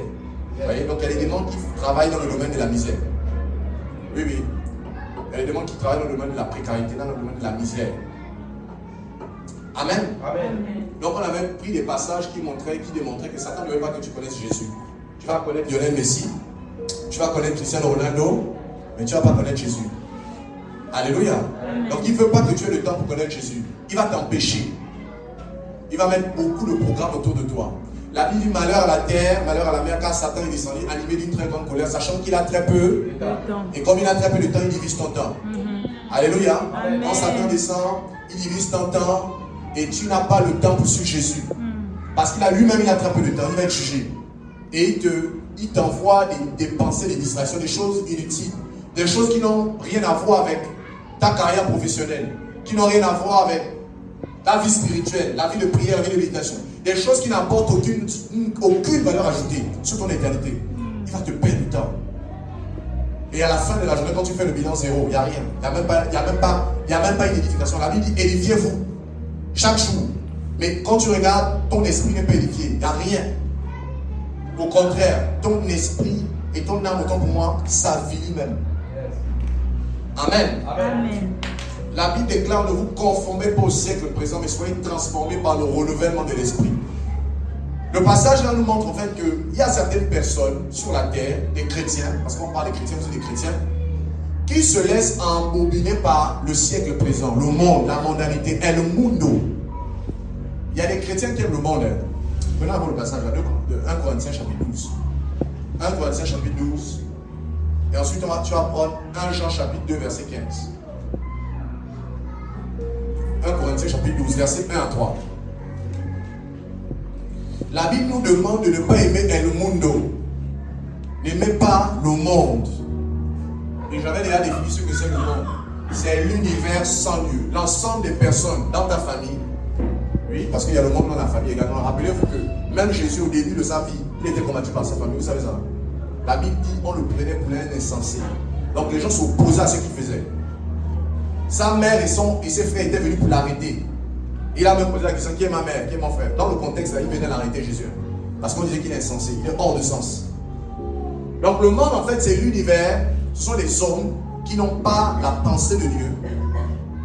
Vous voyez, donc il y a des démons qui travaillent dans le domaine de la misère. Oui, oui. Il y a des démons qui travaillent dans le domaine de la précarité, dans le domaine de la misère. Amen. Amen. Donc on avait pris des passages qui démontraient que Satan ne veut pas que tu connaisses Jésus. Tu vas connaître Lionel Messi, tu vas connaître Cristiano Ronaldo, mais tu ne vas pas connaître Jésus. Alléluia. Amen. Donc il ne veut pas que tu aies le temps pour connaître Jésus. Il va t'empêcher. Il va mettre beaucoup de programmes autour de toi. La Bible dit malheur à la terre, malheur à la mer, car Satan est descendu animé d'une très grande colère, sachant qu'il a très peu de temps. Et comme il a très peu de temps, il divise ton temps. Alléluia. Amen. Quand Satan descend, il divise ton temps et tu n'as pas le temps pour suivre Jésus. Parce qu'il a lui-même, il a très peu de temps, il va être jugé. Et il t'envoie des pensées, des distractions, des choses inutiles, des choses qui n'ont rien à voir avec ta carrière professionnelle, qui n'ont rien à voir avec ta vie spirituelle, la vie de prière, la vie de méditation. Des choses qui n'apportent aucune valeur ajoutée sur ton éternité. Il va te perdre du temps. Et à la fin de la journée, quand tu fais le bilan zéro, il n'y a rien. Il n'y a même pas une édification. La Bible dit édifiez-vous chaque jour. Mais quand tu regardes, ton esprit n'est pas édifié. Il n'y a rien. Au contraire, ton esprit et ton âme, autant pour moi, s'avilit même. Amen. Amen. La Bible déclare ne vous conformez pas au siècle présent, mais soyez transformés par le renouvellement de l'esprit. Le passage là nous montre en fait qu'il y a certaines personnes sur la terre, des chrétiens, parce qu'on parle des chrétiens, aussi des chrétiens, qui se laissent embobiner par le siècle présent, le monde, la mondanité, et le mundo. Il y a des chrétiens qui aiment le monde. Venons avoir le passage là, de 1 Corinthiens chapitre 12. 1 Corinthiens chapitre 12. Et ensuite tu vas prendre 1 Jean chapitre 2 verset 15. 1 Corinthiens chapitre 12, verset 1 à 3. La Bible nous demande de ne pas aimer le mundo. N'aimez pas le monde. Et j'avais déjà défini ce que c'est le monde. C'est l'univers sans Dieu. L'ensemble des personnes dans ta famille. Oui, parce qu'il y a le monde dans la famille également. Rappelez-vous que même Jésus, au début de sa vie, il était combattu par sa famille. Vous savez ça? La Bible dit on le prenait pour un insensé. Donc les gens s'opposaient à ce qu'il faisait. Sa mère et ses frères étaient venus pour l'arrêter. Il a même posé la question, qui est ma mère, qui est mon frère? Dans le contexte, là, il venait d'arrêter Jésus. Parce qu'on disait qu'il est insensé, il est hors de sens. Donc le monde, en fait, c'est l'univers. Ce sont les hommes qui n'ont pas la pensée de Dieu,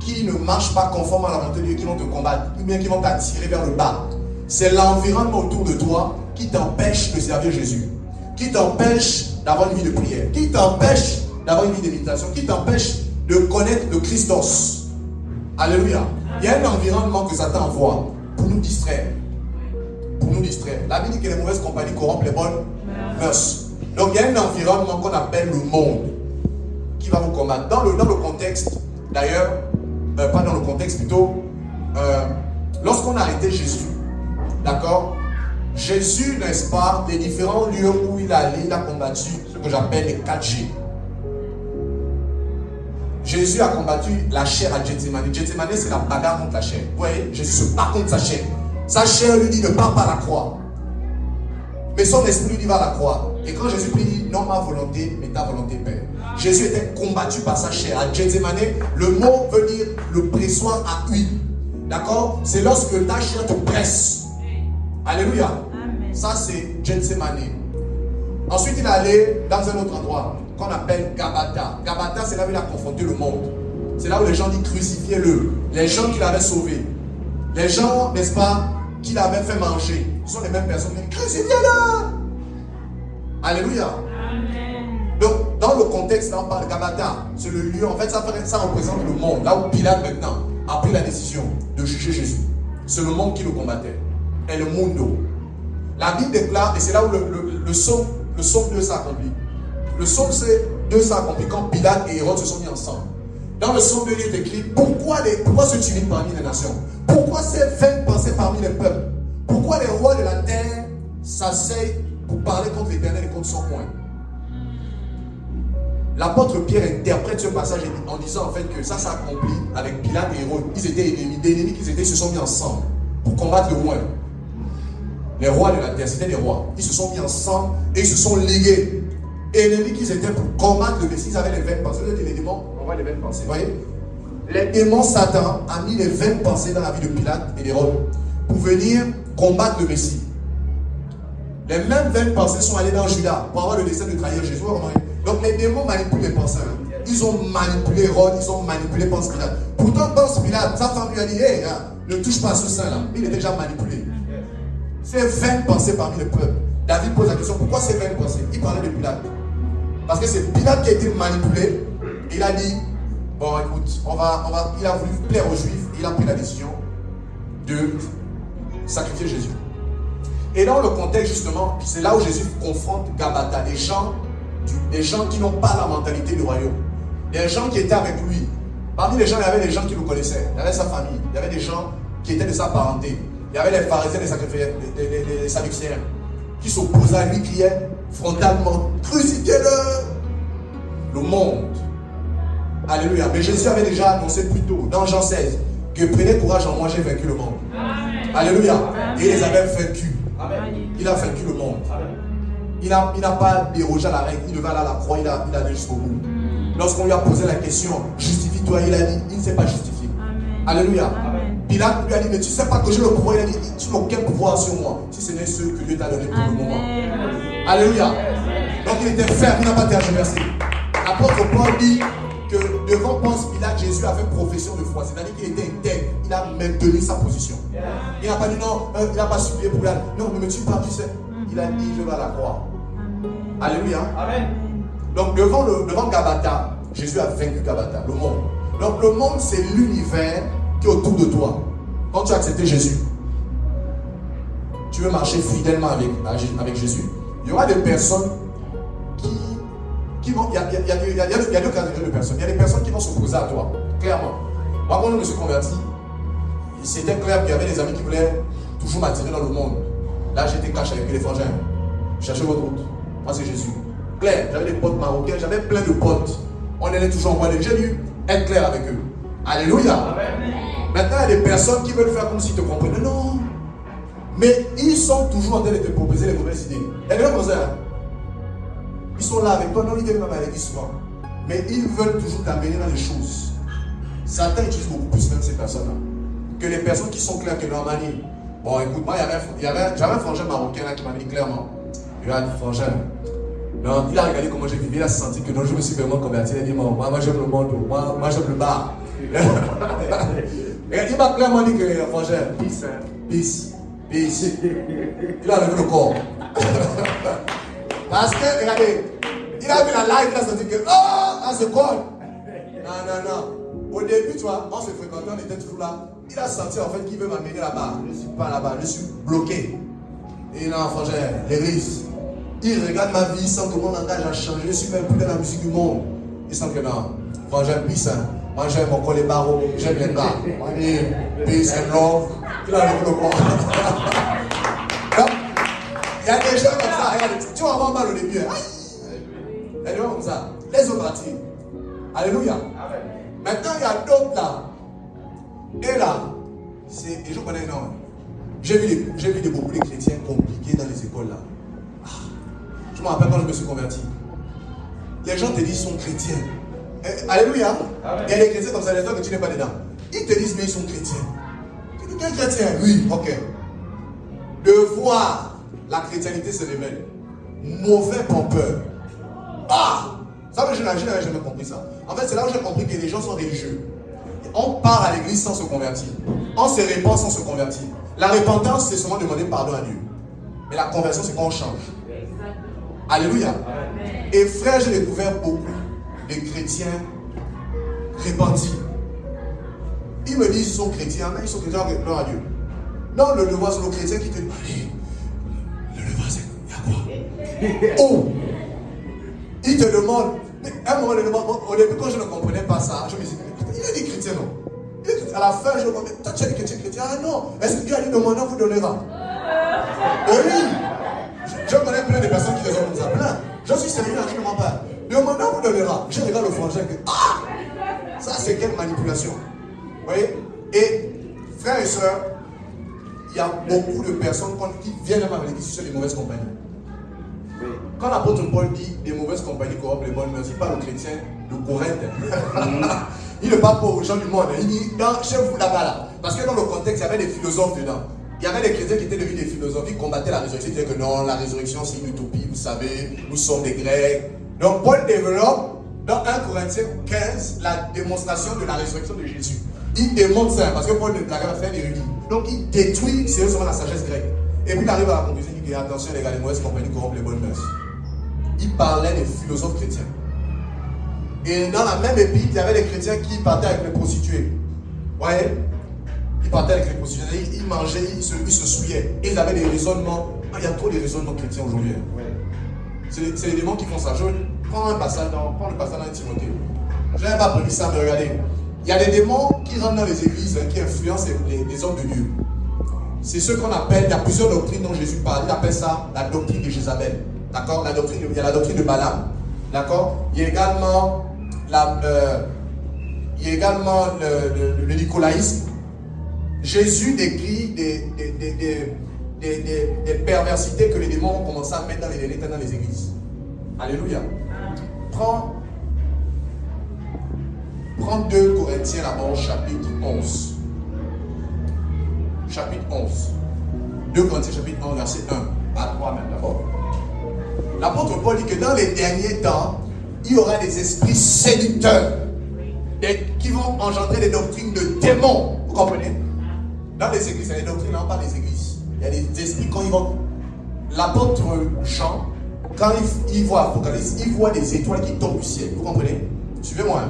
qui ne marchent pas conforme à la volonté de Dieu, qui vont te combattre, ou bien qui vont t'attirer vers le bas. C'est l'environnement autour de toi qui t'empêche de servir Jésus, qui t'empêche d'avoir une vie de prière, qui t'empêche d'avoir une vie de méditation, qui t'empêche de connaître le Christos. Alléluia. Il y a un environnement que Satan envoie pour nous distraire. Pour nous distraire. La Bible dit que les mauvaises compagnies corrompent les bonnes mœurs. Donc il y a un environnement qu'on appelle le monde qui va vous combattre. Dans le contexte, d'ailleurs, pas dans le contexte plutôt, lorsqu'on a arrêté Jésus, d'accord, Jésus, n'est-ce pas, les différents lieux où il allait, il a combattu ce que j'appelle les 4G. Jésus a combattu la chair à Gethsemane. Gethsemane, c'est la bagarre contre la chair. Vous voyez, Jésus se bat contre sa chair. Sa chair lui dit ne pars pas à la croix. Mais son esprit lui dit va à la croix. Et quand Jésus prie, il dit non ma volonté, mais ta volonté, Père. Jésus était combattu par sa chair. À Gethsemane, le mot veut dire le pressoir à huile. D'accord? C'est lorsque ta chair te presse. Alléluia. Amen. Ça, c'est Gethsemane. Ensuite, il est allé dans un autre endroit qu'on appelle Gabata. Gabata, c'est là où il a confronté le monde. C'est là où les gens disent crucifiez-le. Les gens qui l'avaient sauvé. Les gens, n'est-ce pas, qui l'avaient fait manger. Ce sont les mêmes personnes qui disent crucifiez-le. Alléluia. Amen. Donc, dans le contexte, là, on parle de Gabata. C'est le lieu, en fait, ça représente le monde. Là où Pilate, maintenant, a pris la décision de juger Jésus. C'est le monde qui le combattait. Et le mundo. La Bible déclare, et c'est là où le psaume 2 s'accomplit. Le psaume 2 s'accomplit quand Pilate et Hérode se sont mis ensemble. Dans le psaume 2, il est écrit pourquoi se tuent parmi les nations? Pourquoi ces vaines pensées parmi les peuples? Pourquoi les rois de la terre s'asseyent pour parler contre l'Éternel et contre son coin? L'apôtre Pierre interprète ce passage en disant en fait que ça s'accomplit avec Pilate et Hérode. Ils étaient ennemis, des ennemis qu'ils étaient, ils se sont mis ensemble pour combattre le loin. Les rois de la terre, c'était des rois. Ils se sont mis ensemble et ils se sont ligués. Ennemis qu'ils étaient pour combattre le Messie. Ils avaient les vaines pensées. Les démons envoient les vaines pensées. Vous voyez? Les démons, Satan a mis les vaines pensées dans la vie de Pilate et d'Hérode pour venir combattre le Messie. Les mêmes vaines pensées sont allées dans Judas pour avoir le dessein de trahir Jésus. Donc les démons manipulent les pensées. Ils ont manipulé Hérode, ils ont manipulé Ponce Pilate. Pourtant, Ponce Pilate, sa femme lui a dit hey, ne touche pas à ce sein-là. Il était déjà manipulé. Ces vaines pensées parmi le peuple. David pose la question pourquoi ces vaines pensées? Il parlait de Pilate. Parce que c'est Pilate qui a été manipulé. Il a dit bon, écoute, il a voulu plaire aux Juifs. Il a pris la décision de sacrifier Jésus. Et dans le contexte, justement, c'est là où Jésus confronte Gabata, des gens qui n'ont pas la mentalité du royaume. Des gens qui étaient avec lui. Parmi les gens, il y avait des gens qui le connaissaient. Il y avait sa famille. Il y avait des gens qui étaient de sa parenté. Il y avait les pharisiens, les sadducéens qui s'opposaient à lui, criaient frontalement crucifiez-le. Le monde. Alléluia. Mais Jésus avait déjà annoncé plus tôt, dans Jean 16, que prenez courage en moi, j'ai vaincu le monde. Amen. Alléluia. Amen. Et il les avait vaincus. Amen. Il a vaincu le monde. Il n'a pas dérogé à la règle. Il devait aller à la croix, il a allé jusqu'au bout. Lorsqu'on lui a posé la question, justifie-toi, il a dit, il ne s'est pas justifié. Amen. Alléluia. Amen. Pilate lui a dit, mais tu ne sais pas que j'ai le pouvoir. Il a dit, tu n'as aucun pouvoir sur moi, si ce n'est ceux que Dieu t'a donné pour le moment. Amen. Alléluia. Donc il était ferme, il n'a pas tergiversé. L'apôtre Paul dit que devant Ponce Pilate, Jésus a fait profession de foi. C'est-à-dire qu'il était intègre, il a maintenu sa position. Il n'a pas dit non, il n'a pas supplié pour Pilate. Non, ne me tue pas, tu sais. Il a dit, je vais à la croix. Alléluia. Amen. Donc devant Gabata, Jésus a vaincu Gabata, le monde. Donc le monde, c'est l'univers qui est autour de toi. Quand tu as accepté Jésus, tu veux marcher fidèlement avec Jésus. Il y aura des personnes qui vont... Il y a deux catégories de personnes. Il y a des personnes qui vont s'opposer à toi, clairement. Moi, quand je me suis converti, c'était clair qu'il y avait des amis qui voulaient toujours m'attirer dans le monde. Là, j'étais caché avec les frangins. Cherchez votre route. Moi, c'est Jésus. Clair, j'avais des potes marocains, j'avais plein de potes. On allait toujours en voie de... J'ai dû être clair avec eux. Alléluia. Amen. Maintenant, il y a des personnes qui veulent faire comme s'ils te comprenaient. Non. Mais ils sont toujours en train de te proposer les mauvaises idées. Il y a des gens comme ça. Ils sont là avec toi. Non, ils viennent même avec souvent. Mais ils veulent toujours t'amener dans les choses. Satan utilise beaucoup plus même ces personnes-là. que les personnes qui sont claires que dans Mani. Bon, écoute, moi, j'avais un frangin marocain là qui m'a dit clairement. Regarde, frangin. Non, il a regardé comment j'ai vécu, il a senti que non, je me suis vraiment converti. Il a dit, moi j'aime le monde, moi j'aime le bar. Et il m'a clairement dit que, frangin, peace, hein, peace, peace. Il a levé le corps. Parce que, regardez, il a vu la live, il a senti que, oh, c'est quoi? Non. Au début, tu vois, on se fréquentait, on était toujours là. Il a senti en fait qu'il veut m'amener là-bas. Je ne suis pas là-bas, je suis bloqué. Et non, frangin, l'église. Il regarde ma vie, il sent que mon langage a changé. Je suis même plus dans la musique du monde. Il sent que non, frangin, peace. Moi j'aime encore les barreaux, j'aime les gars. Peace and love. Il a levé le corps. Il y a des gens comme ça, regarde, tu vas avoir mal au début. Hein? Il y a des gens comme ça. Les autres parties. Alléluia. Maintenant, il y a d'autres là. Et là, et je connais énormément. J'ai vu beaucoup de chrétiens compliqués dans les écoles là. Je me rappelle quand je me suis converti. Les gens te disent qu'ils sont chrétiens. Alléluia. Il y a des chrétiens comme ça, les gens que tu n'es pas dedans. Ils te disent mais ils sont chrétiens. Tu dis quel chrétien? Oui, ok. De voir la chrétienté se révèle. Mauvais pompeur. Ça, je n'avais jamais compris ça. En fait, c'est là où j'ai compris que les gens sont religieux. On part à l'église sans se convertir. On se répand sans se convertir. La repentance, c'est seulement demander pardon à Dieu. Mais la conversion, c'est quand on change. Alléluia. Et frère, j'ai découvert beaucoup de chrétiens repentis. Ils me disent qu'ils sont chrétiens, mais ils sont chrétiens avec gloire à Dieu. Non, le devoir, c'est le chrétien qui te dit, allez, le devoir, c'est, il y a quoi? Oh! Il te demande, à un moment, au début, quand je ne comprenais pas ça, je me disais, il est des chrétiens, non? À la fin, je me demandais, toi, tu es des chrétiens? Ah non, est-ce que Dieu a dit, demandant vous donnera? Oui! Je connais plein de personnes qui les ont comme ça, plein. Je suis sérieux, je ne mens pas. Demandant vous donnera. Je regarde le frangin que, ça c'est quelle manipulation. Vous voyez? Et frères et sœurs, il y a beaucoup de personnes qui viennent même avec l'église sur les mauvaises compagnies. Quand l'apôtre Paul dit des mauvaises compagnies corrompent les bonnes mœurs, il parle aux chrétiens de Corinthe. Il ne parle pas aux gens du monde. Il dit chez vous là-bas là. Parce que dans le contexte, il y avait des philosophes dedans. Il y avait des chrétiens qui étaient devenus des philosophes. Ils combattaient la résurrection. Ils disaient que non, la résurrection c'est une utopie, vous savez, nous sommes des Grecs. Donc Paul développe dans 1 Corinthiens 15 la démonstration de la résurrection de Jésus. Il démontre ça parce que Paul l'a fait des érudits. Donc il détruit sérieusement la sagesse grecque. Et puis il arrive à la conclusion, il dit attention les gars, les mauvaises compagnies corrompent les bonnes mœurs. Il parlait des philosophes chrétiens. Et dans la même épître, il y avait des chrétiens qui partaient avec les prostituées. Vous voyez? Ils partaient avec les prostituées, ils mangeaient, ils se souillaient. Et ils avaient des raisonnements. Il y a trop de raisonnements chrétiens aujourd'hui. C'est les démons qui font ça. Je prends le passage dans Timothée. Je n'avais pas prévu ça, mais regardez. Il y a des démons qui rentrent dans les églises, qui influencent les hommes de Dieu. C'est ce qu'on appelle, il y a plusieurs doctrines dont Jésus parle. Il appelle ça la doctrine de Jézabel. D'accord? Il y a la doctrine de Balaam. D'accord? Il y a également le nicolaïsme. Jésus décrit des perversités que les démons ont commencé à mettre dans les églises. Alléluia. Prends 2 Corinthiens d'abord, chapitre 11. Chapitre 11. 2 Corinthiens, chapitre 11, verset 1 à 3 même d'abord. L'apôtre Paul dit que dans les derniers temps, il y aura des esprits séducteurs qui vont engendrer des doctrines de démons. Vous comprenez? Dans les églises, il y a des doctrines, non pas des églises. Il y a des esprits quand ils vont. L'apôtre Jean, quand il voit Apocalypse, il voit des étoiles qui tombent du ciel. Vous comprenez? Suivez-moi.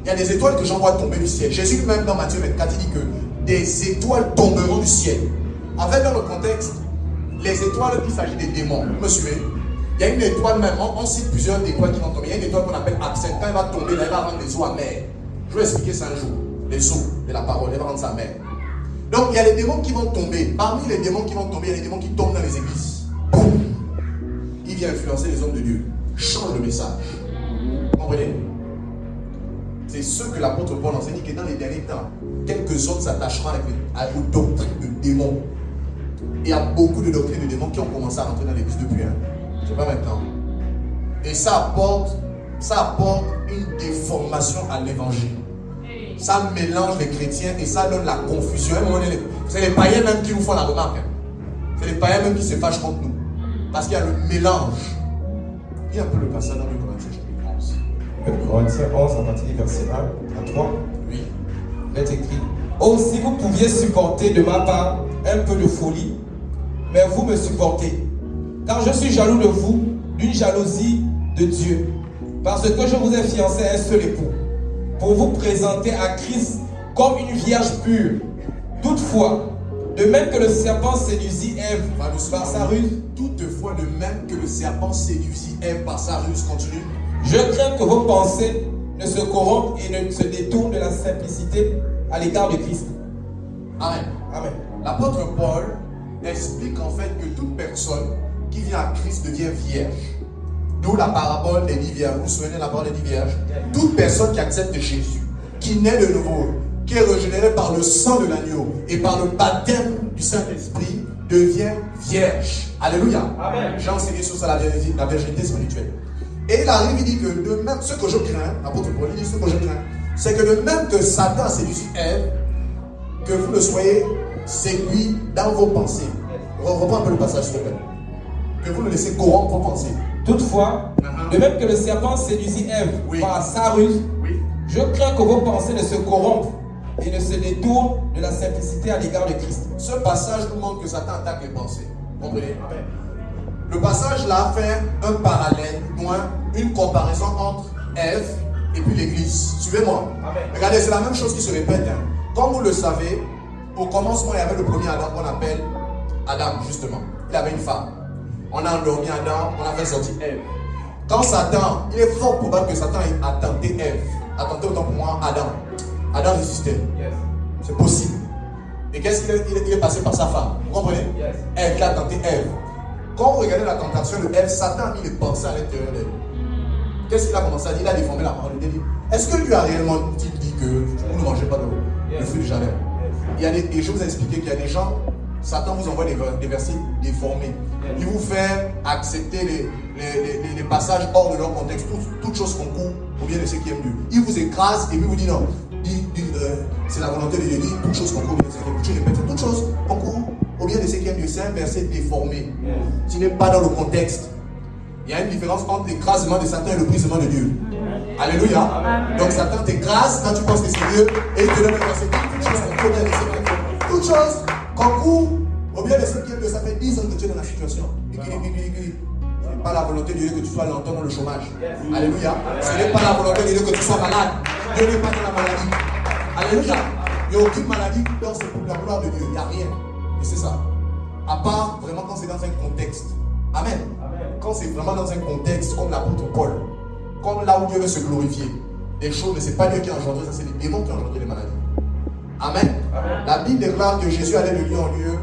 Il y a des étoiles que Jean voit tomber du ciel. Jésus lui-même dans Matthieu 24, il dit que des étoiles tomberont du ciel. En fait, dans le contexte, les étoiles, il s'agit des démons. Vous me suivez? Il y a une étoile même, on cite plusieurs étoiles qui vont tomber. Il y a une étoile qu'on appelle absinthe. Quand elle va tomber, elle va rendre les eaux amères. Je vais expliquer ça un jour. Les eaux de la parole, elle va rendre ça amère. Donc il y a les démons qui vont tomber. Parmi les démons qui vont tomber, il y a les démons qui tombent dans les églises. Boum! Il vient influencer les hommes de Dieu. Change le message. Vous comprenez? C'est ce que l'apôtre Paul enseigne, que dans les derniers temps, quelques autres s'attacheront aux doctrines de démons. Et il y a beaucoup de doctrines de démons qui ont commencé à rentrer dans l'église depuis c'est pas maintenant. Et ça apporte une déformation à l'évangile. Ça mélange les chrétiens et ça donne la confusion. C'est les païens même qui nous font la remarque. C'est les païens même qui se fâchent contre nous. Parce qu'il y a le mélange. Il y a un peu le passage dans le Corinthiens chapitre 11. Corinthiens 11, à partir du verset 1 à 3. Oui. Il est écrit: Oh, si vous pouviez supporter de ma part un peu de folie, mais vous me supportez. Car je suis jaloux de vous, d'une jalousie de Dieu, parce que je vous ai fiancé à un seul époux, pour vous présenter à Christ comme une vierge pure. Toutefois, de même que le serpent séduisit Ève par sa ruse, Toutefois, de même que le serpent séduisit Ève par sa ruse, continue. je crains que vos pensées ne se corrompent et ne se détournent de la simplicité à l'égard de Christ. Amen. Amen. L'apôtre Paul explique en fait que toute personne qui vient à Christ devient vierge. D'où la parabole des 10 vierges. Vous vous souvenez de la parabole des 10 vierges? Toute personne qui accepte Jésus, qui naît de nouveau, qui est régénérée par le sang de l'agneau et par le baptême du Saint-Esprit, devient vierge. Alléluia. Amen. J'ai enseigné sur ça la virginité spirituelle. Et il arrive, il dit que de même, ce que je crains, l'apôtre Paul dit ce que je crains, c'est que de même que Satan a séduit Ève, que vous ne soyez séduits dans vos pensées. Reprends un peu le passage, s'il te plaît. Que vous ne laissez corrompre vos pensées. Toutefois, de même que le serpent séduisit Ève par sa ruse, je crains que vos pensées ne se corrompent et ne se détournent de la simplicité à l'égard de Christ. Ce passage nous montre que Satan attaque les pensées. Comprenez? Le passage là fait un parallèle, une comparaison entre Ève et puis l'Église. Suivez-moi. Regardez, c'est la même chose qui se répète. Comme vous le savez, au commencement, il y avait le premier Adam qu'on appelle Adam, justement. Il avait une femme. On a endormi Adam, on a fait sortir Ève. Quand Satan, il est fort probable que Satan ait attenté Ève. Attenté autant pour moi Adam. Adam résistait. C'est possible. Et qu'est-ce qu'il est passé par sa femme? Vous comprenez? Ève, il a tenté Ève. Quand vous regardez la tentation de Ève, Satan a mis les pensées à l'intérieur d'Ève. Qu'est-ce qu'il a commencé à dire? Il a déformé la parole de Dieu. Est-ce que lui a réellement dit que vous ne mangez pas le fruit du jardin? Il y a et je vous ai expliqué qu'il y a des gens, Satan vous envoie des versets déformés. Il vous fait accepter les passages hors de leur contexte, toutes choses concourent au bien de ceux qui aiment Dieu. Il vous écrase et puis vous dit non. C'est la volonté de Dieu. Dit toutes choses concourent au bien de ceux qui aiment Dieu. Tu répètes, toutes choses concourent au bien de ceux qui aiment Dieu. C'est un verset déformé. Tu n'es pas dans le contexte. Il y a une différence entre l'écrasement de Satan et le brisement de Dieu. Alléluia. Amen. Donc Satan t'écrase quand tu penses que c'est Dieu et il te donne le verset. Toutes choses concourent au bien de ceux qui aiment Dieu. Toutes choses concourent au bien de ceux qui aiment Dieu. Ça fait 10 ans que tu es dans la situation. C'est pas la volonté de Dieu que tu sois longtemps dans le chômage. Alléluia. Ce n'est pas la volonté de Dieu que tu sois malade. Dieu n'est pas dans la maladie. Alléluia. Il n'y a aucune maladie dans la gloire de Dieu. Il n'y a rien. Et c'est ça. À part vraiment quand c'est dans un contexte. Amen. Quand c'est vraiment dans un contexte comme l'apôtre Paul, comme là où Dieu veut se glorifier, des choses, mais ce n'est pas Dieu qui a engendré ça, c'est les démons qui ont engendré les maladies. Amen. La Bible déclare que Jésus allait de lieu en lieu,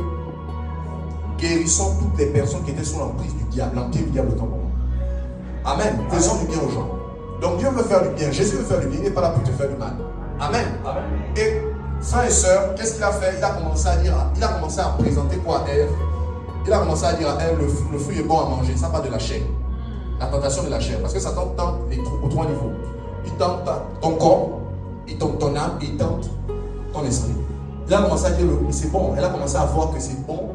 guérissant toutes les personnes qui étaient sous l'emprise du diable, l'empire du diable autant pour moi. Amen. Faisons du bien aux gens. Donc Dieu veut faire du bien, Jésus veut faire du bien, il n'est pas là pour te faire du mal. Amen. Et frères et sœurs, qu'est-ce qu'il a fait? Il a commencé à présenter quoi à Ève? Il a commencé à dire à Ève, le fruit est bon à manger, ça part de la chair. La tentation de la chair. Parce que Satan tente aux 3 niveaux. Il tente ton corps, il tente ton âme, et il tente ton esprit. Il a commencé à dire, c'est bon. Elle a commencé à voir que c'est bon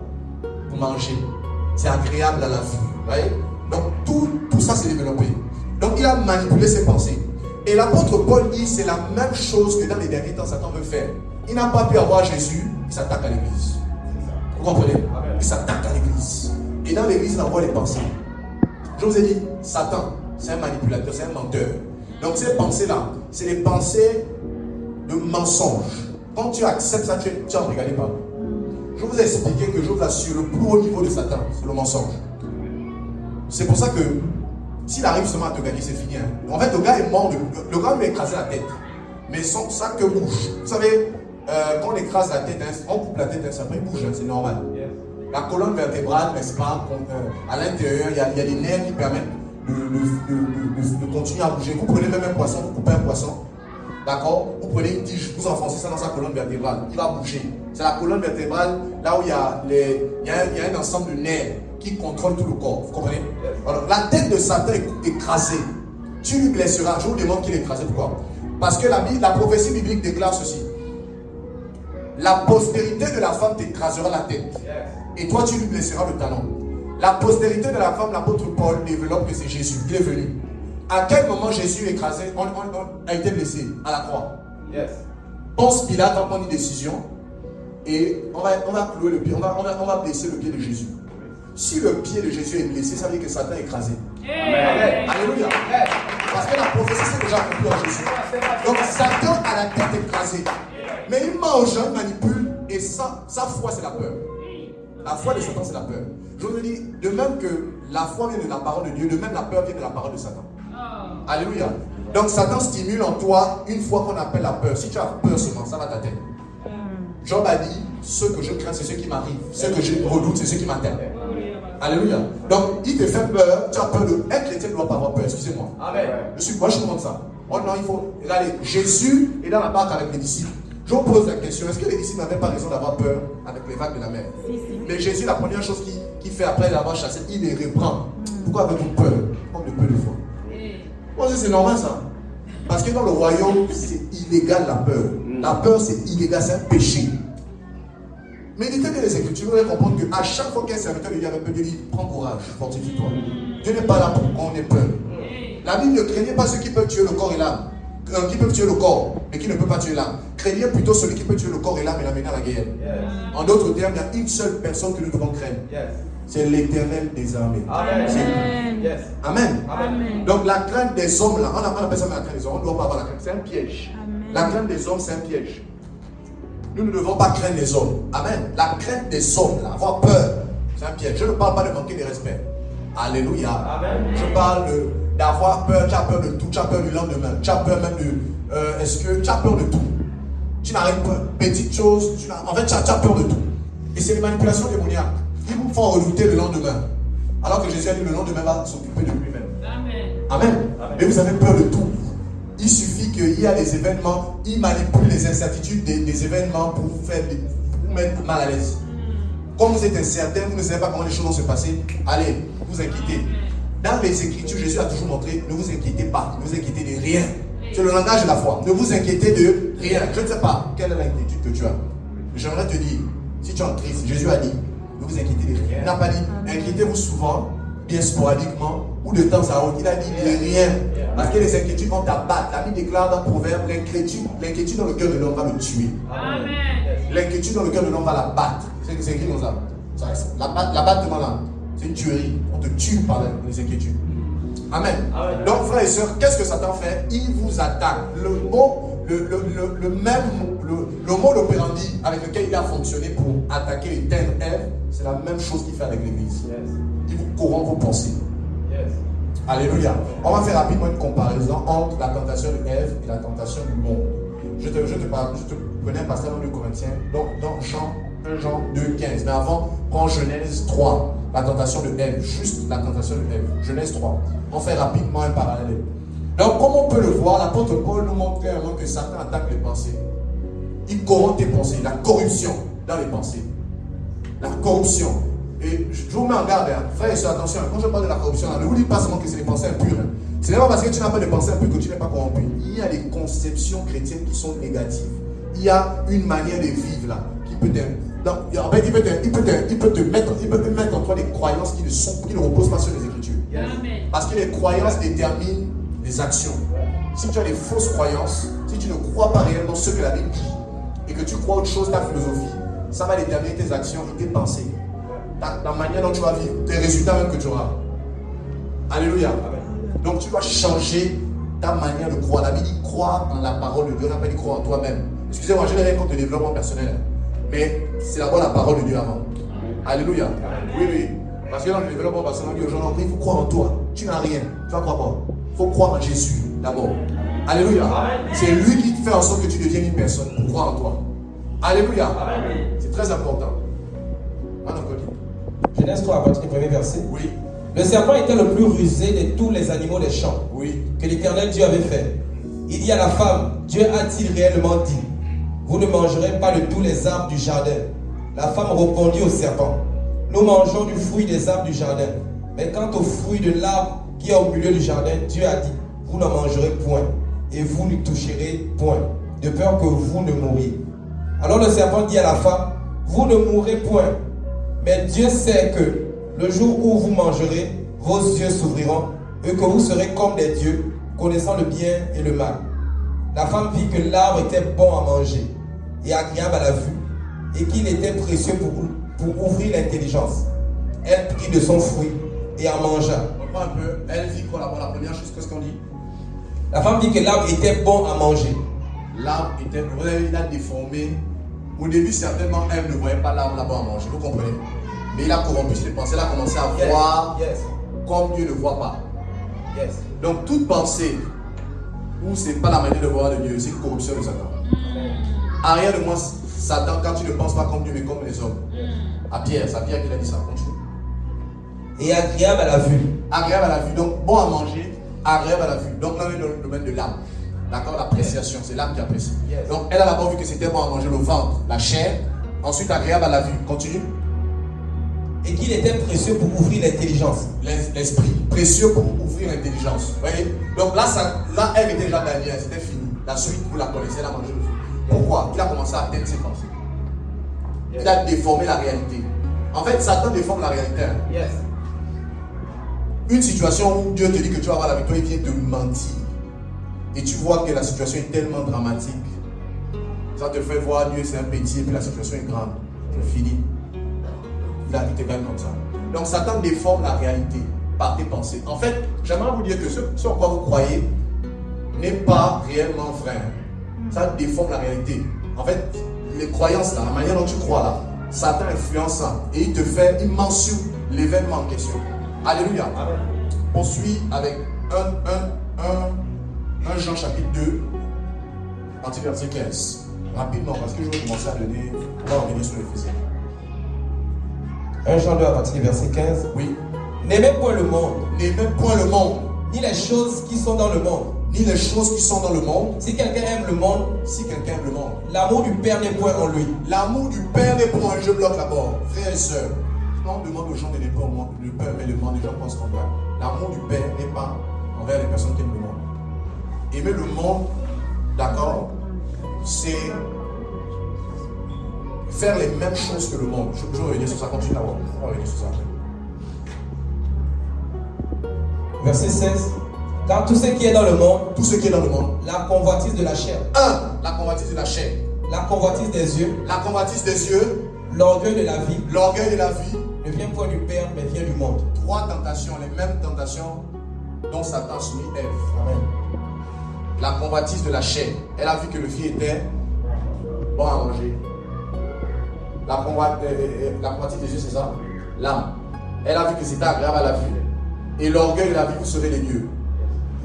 pour manger. C'est agréable à la vue. Vous voyez? Donc tout ça s'est développé. Donc il a manipulé ses pensées. Et l'apôtre Paul dit, c'est la même chose que dans les derniers temps, Satan veut faire. Il n'a pas pu avoir Jésus, il s'attaque à l'église. Vous comprenez? Il s'attaque à l'église. Et dans l'église, il envoie les pensées. Je vous ai dit, Satan, c'est un manipulateur, c'est un menteur. Donc ces pensées-là, c'est les pensées de mensonge. Quand tu acceptes ça, tu n'en regardez pas. Je vous ai expliqué que je vous assure, le plus haut niveau de Satan, c'est le mensonge. C'est pour ça que s'il arrive seulement à te gagner, c'est fini. En fait, le gars est mort, le gars lui a écrasé la tête. Mais sa queue bouge. Vous savez, quand on écrase la tête, on coupe la tête, après il bouge, c'est normal. La colonne vertébrale, n'est-ce pas, à l'intérieur, il y a des nerfs qui permettent de continuer à bouger. Vous prenez même un poisson, vous coupez un poisson, d'accord? Vous prenez une tige, vous enfoncez ça dans sa colonne vertébrale, il va bouger. C'est la colonne vertébrale, là où il y a un ensemble de nerfs qui contrôlent tout le corps. Vous comprenez? Alors, la tête de Satan est écrasée. Tu lui blesseras. Je vous demande qu'il est écrasé. Pourquoi? Parce que la prophétie biblique déclare ceci. La postérité de la femme t'écrasera la tête. Et toi, tu lui blesseras le talon. La postérité de la femme, l'apôtre Paul développe que c'est Jésus. Il est venu. À quel moment Jésus écrasé, a été blessé? À la croix. Ponce Pilate va prendre une décision et on va clouer le pied, on va blesser le pied de Jésus. Si le pied de Jésus est blessé, ça veut dire que Satan est écrasé. Amen. Alléluia. Parce que la prophétie s'est déjà accomplie en Jésus. Donc Satan a la tête écrasée. Mais il mange, il manipule, et sa foi c'est la peur. La foi de Satan c'est la peur. Je vous dis, de même que la foi vient de la parole de Dieu, de même la peur vient de la parole de Satan. Alléluia. Donc Satan stimule en toi une foi qu'on appelle la peur. Si tu as peur seulement, ça va t'atteindre. Job a dit, ce que je crains c'est ce qui m'arrive. Ce que je redoute c'est ce qui m'atteint. Alléluia. Donc il te fait peur, tu as peur de... Un chrétien ne doit pas avoir peur, excusez-moi. Amen. Moi je demande ça. Oh non, il faut... Regardez, Jésus est dans la barque avec les disciples. Je vous pose la question, est-ce que les disciples n'avaient pas raison d'avoir peur avec les vagues de la mer? Mais Jésus, la première chose qu'il fait après l'avoir chassé, il les reprend. Pourquoi avez-vous peur? Comme de peu de foi. Moi, c'est normal ça. Parce que dans le royaume, c'est illégal la peur. La peur, c'est illégal, c'est un péché. Méditez bien les Écritures, vous allez comprendre qu'à chaque fois qu'un serviteur de Dieu avait peur, Dieu dit, prends courage, fortifie-toi. Dieu n'est pas là pour qu'on ait peur. La Bible ne craignait pas ceux qui peuvent tuer le corps et l'âme. Qui peuvent tuer le corps, mais qui ne peut pas tuer l'âme. Craignez plutôt celui qui peut tuer le corps et l'âme et l'amener à la guerre. En d'autres termes, il y a une seule personne que nous devons craindre. C'est l'Éternel des armées. Amen. Amen. Amen. Donc la crainte des hommes, là, on appelle ça la crainte des hommes, on ne doit pas avoir la crainte. C'est un piège. Amen. La crainte des hommes, c'est un piège. Nous ne devons pas craindre les hommes. Amen. La crainte des hommes, là, avoir peur, c'est un piège. Je ne parle pas de manquer de respect. Alléluia. Amen. Je parle d'avoir peur, tu as peur de tout, tu as peur du lendemain, tu as peur même de... est-ce que tu as peur de tout? Tu n'arrives pas, petite chose, en fait tu as peur de tout. Et c'est les manipulations démoniaques. Ils vous font redouter le lendemain. Alors que Jésus a dit le lendemain va s'occuper de lui-même. Amen. Amen. Amen. Mais vous avez peur de tout. Il suffit qu'il y a des événements, il manipule les incertitudes des événements pour vous mettre mal à l'aise. Comme vous êtes incertain, vous ne savez pas comment les choses vont se passer, allez, vous inquiétez. Dans les Écritures, Jésus a toujours montré, ne vous inquiétez pas, ne vous inquiétez de rien. C'est le langage de la foi. Ne vous inquiétez de rien. Je ne sais pas quelle est l'inquiétude que tu as. J'aimerais te dire, si tu es en crise, Jésus a dit, ne vous inquiétez de rien. Il n'a pas dit, inquiétez-vous souvent, bien sporadiquement, ou de temps à autre. Il a dit de rien. Parce que les inquiétudes vont t'abattre. La Bible déclare dans le Proverbe, l'inquiétude dans le cœur de l'homme va le tuer. Amen. L'inquiétude dans le cœur de l'homme va l'abattre. C'est écrit dans ça. L'abattement là, c'est une tuerie. On te tue par les inquiétudes. Amen. Amen. Donc, frères et sœurs, qu'est-ce que Satan fait? Il vous attaque. Le mot d'opérandi avec lequel il a fonctionné pour attaquer et éteindre Ève, c'est la même chose qu'il fait avec l'Église. Yes. Il vous corrompt vos pensées. Yes. Alléluia. On va faire rapidement une comparaison entre la tentation de Ève et la tentation du monde. Je te prenais un passage dans 2 Corinthiens, dans Jean 1 Jean 2, 15. Mais avant, prends Genèse 3, la tentation de Ève, juste la tentation de Ève. Genèse 3. On fait rapidement un parallèle. Donc, comme on peut le voir, l'apôtre Paul nous montre clairement que Satan attaque les pensées. Il corrompt tes pensées, la corruption dans les pensées. La corruption. Et je vous mets en garde, hein. Frères et sœurs, attention, quand je parle de la corruption, ne vous dites pas seulement que c'est des pensées impures. Hein. Ce n'est pas parce que tu n'as pas de pensées impures que tu n'es pas corrompu. Il y a des conceptions chrétiennes qui sont négatives. Il y a une manière de vivre là qui peut en fait, il peut te mettre en toi des croyances qui ne reposent pas sur les Écritures. Amen. Parce que les croyances déterminent les actions. Si tu as des fausses croyances, si tu ne crois pas réellement ce que la Bible dit, et que tu crois autre chose, ta philosophie, ça va déterminer tes actions et tes pensées. La manière dont tu vas vivre, tes résultats même que tu auras. Alléluia. Amen. Donc tu dois changer ta manière de croire. La Bible dit croire en la parole de Dieu, on n'a pas dit croire en toi-même. Excusez-moi, je n'ai rien contre le développement personnel. Mais c'est d'abord la parole de Dieu avant. Alléluia. Oui, oui. Parce que dans le développement personnel, on dit aux gens, il faut croire en toi. Tu n'as rien. Tu vas croire quoi? Il faut croire en Jésus d'abord. Alléluia. C'est lui qui fait en sorte que tu deviennes une personne pour croire en toi. Alléluia. C'est très important. Genèse 3, à partir du premier verset. Oui. Le serpent était le plus rusé de tous les animaux des champs. Oui. Que l'Éternel Dieu avait fait. Il dit à la femme, Dieu a-t-il réellement dit, vous ne mangerez pas de tous les arbres du jardin? La femme répondit au serpent, nous mangeons du fruit des arbres du jardin. Mais quant au fruit de l'arbre qui est au milieu du jardin, Dieu a dit, vous n'en mangerez point. et vous ne toucherez point, de peur que vous ne mouriez. Alors le serpent dit à la femme, vous ne mourrez point, mais Dieu sait que le jour où vous mangerez, vos yeux s'ouvriront et que vous serez comme des dieux, connaissant le bien et le mal. La femme vit que l'arbre était bon à manger et agréable à la vue, et qu'il était précieux pour ouvrir l'intelligence. Elle prit de son fruit et en mangea. On reprend un peu. Elle vit quoi la première chose, qu'est-ce qu'on dit? La femme dit que l'arbre était bon à manger. L'arbre était, il a déformé. Au début, certainement, elle ne voyait pas l'arbre là-bas à manger, vous comprenez? Mais il a corrompu ses pensées, elle a commencé à voir comme Dieu ne voit pas. Donc, toute pensée où ce n'est pas la manière de voir de Dieu, c'est une corruption de Satan. Arrière de moi, Satan, quand tu ne penses pas comme Dieu, mais comme les hommes. À Pierre, c'est à Pierre qu'il a dit ça. Continue. Et agréable à la vue. Agréable à la vue, donc bon à manger, agréable à la vue. Donc là, on est dans le domaine de l'âme. D'accord, l'appréciation, c'est l'âme qui apprécie. Donc elle a d'abord vu que c'était bon à manger le ventre, la chair, ensuite agréable à la vue. Continue. Et qu'il était précieux pour ouvrir l'intelligence. L'esprit, précieux pour ouvrir l'intelligence. Vous voyez? Donc là, elle était déjà dernière, c'était fini. La suite, vous la connaissez, elle a mangé le fruit. Pourquoi? Il a commencé à atteindre ses pensées. Il a déformé la réalité. En fait, Satan déforme la réalité. Une situation où Dieu te dit que tu vas avoir la victoire, il vient te mentir. Et tu vois que la situation est tellement dramatique. Ça te fait voir Dieu, c'est un petit, et puis la situation est grande. C'est fini. Il te gagne comme ça. Donc Satan déforme la réalité par tes pensées. En fait, j'aimerais vous dire que ce en quoi vous croyez n'est pas réellement vrai. Ça déforme la réalité. En fait, les croyances là, la manière dont tu crois là, Satan influence ça. Et il mentionne l'événement en question. Alléluia. Amen. On suit avec 1 Jean chapitre 2, partie verset 15. Rapidement, parce que je vais commencer à donner, on va revenir sur l'Éphésiens. 1 Jean 2 à partir du verset 15. Oui. N'aimez point le monde. N'aimez point le monde. Ni les choses qui sont dans le monde. Ni les choses qui sont dans le monde. Si quelqu'un aime le monde, l'amour du Père n'est point en lui. L'amour du Père n'est point en lui. Je bloque d'abord. Frères et sœurs, quand on demande aux gens de n'aimer pas le Père, mais le monde, les gens pensent qu'on doit. L'amour du Père n'est pas envers les personnes qui aiment le monde. Aimer le monde, d'accord, c'est faire les mêmes choses que le monde. Je vais revenir sur ça, continue d'abord. On va revenir sur ça. Verset 16. Car tout ce qui est dans le monde, la convoitise de la chair, la convoitise de la chair, la convoitise des yeux, l'orgueil de la vie, ne vient point du Père, mais vient du monde. 3 tentations, les mêmes tentations dont Satan soumis Ève. Amen. La convoitise de la chair. Elle a vu que le fruit était bon à manger. La convoitise des yeux, c'est ça? L'âme. Elle a vu que c'était agréable à la vue. Et l'orgueil de la vie, vous serez les dieux.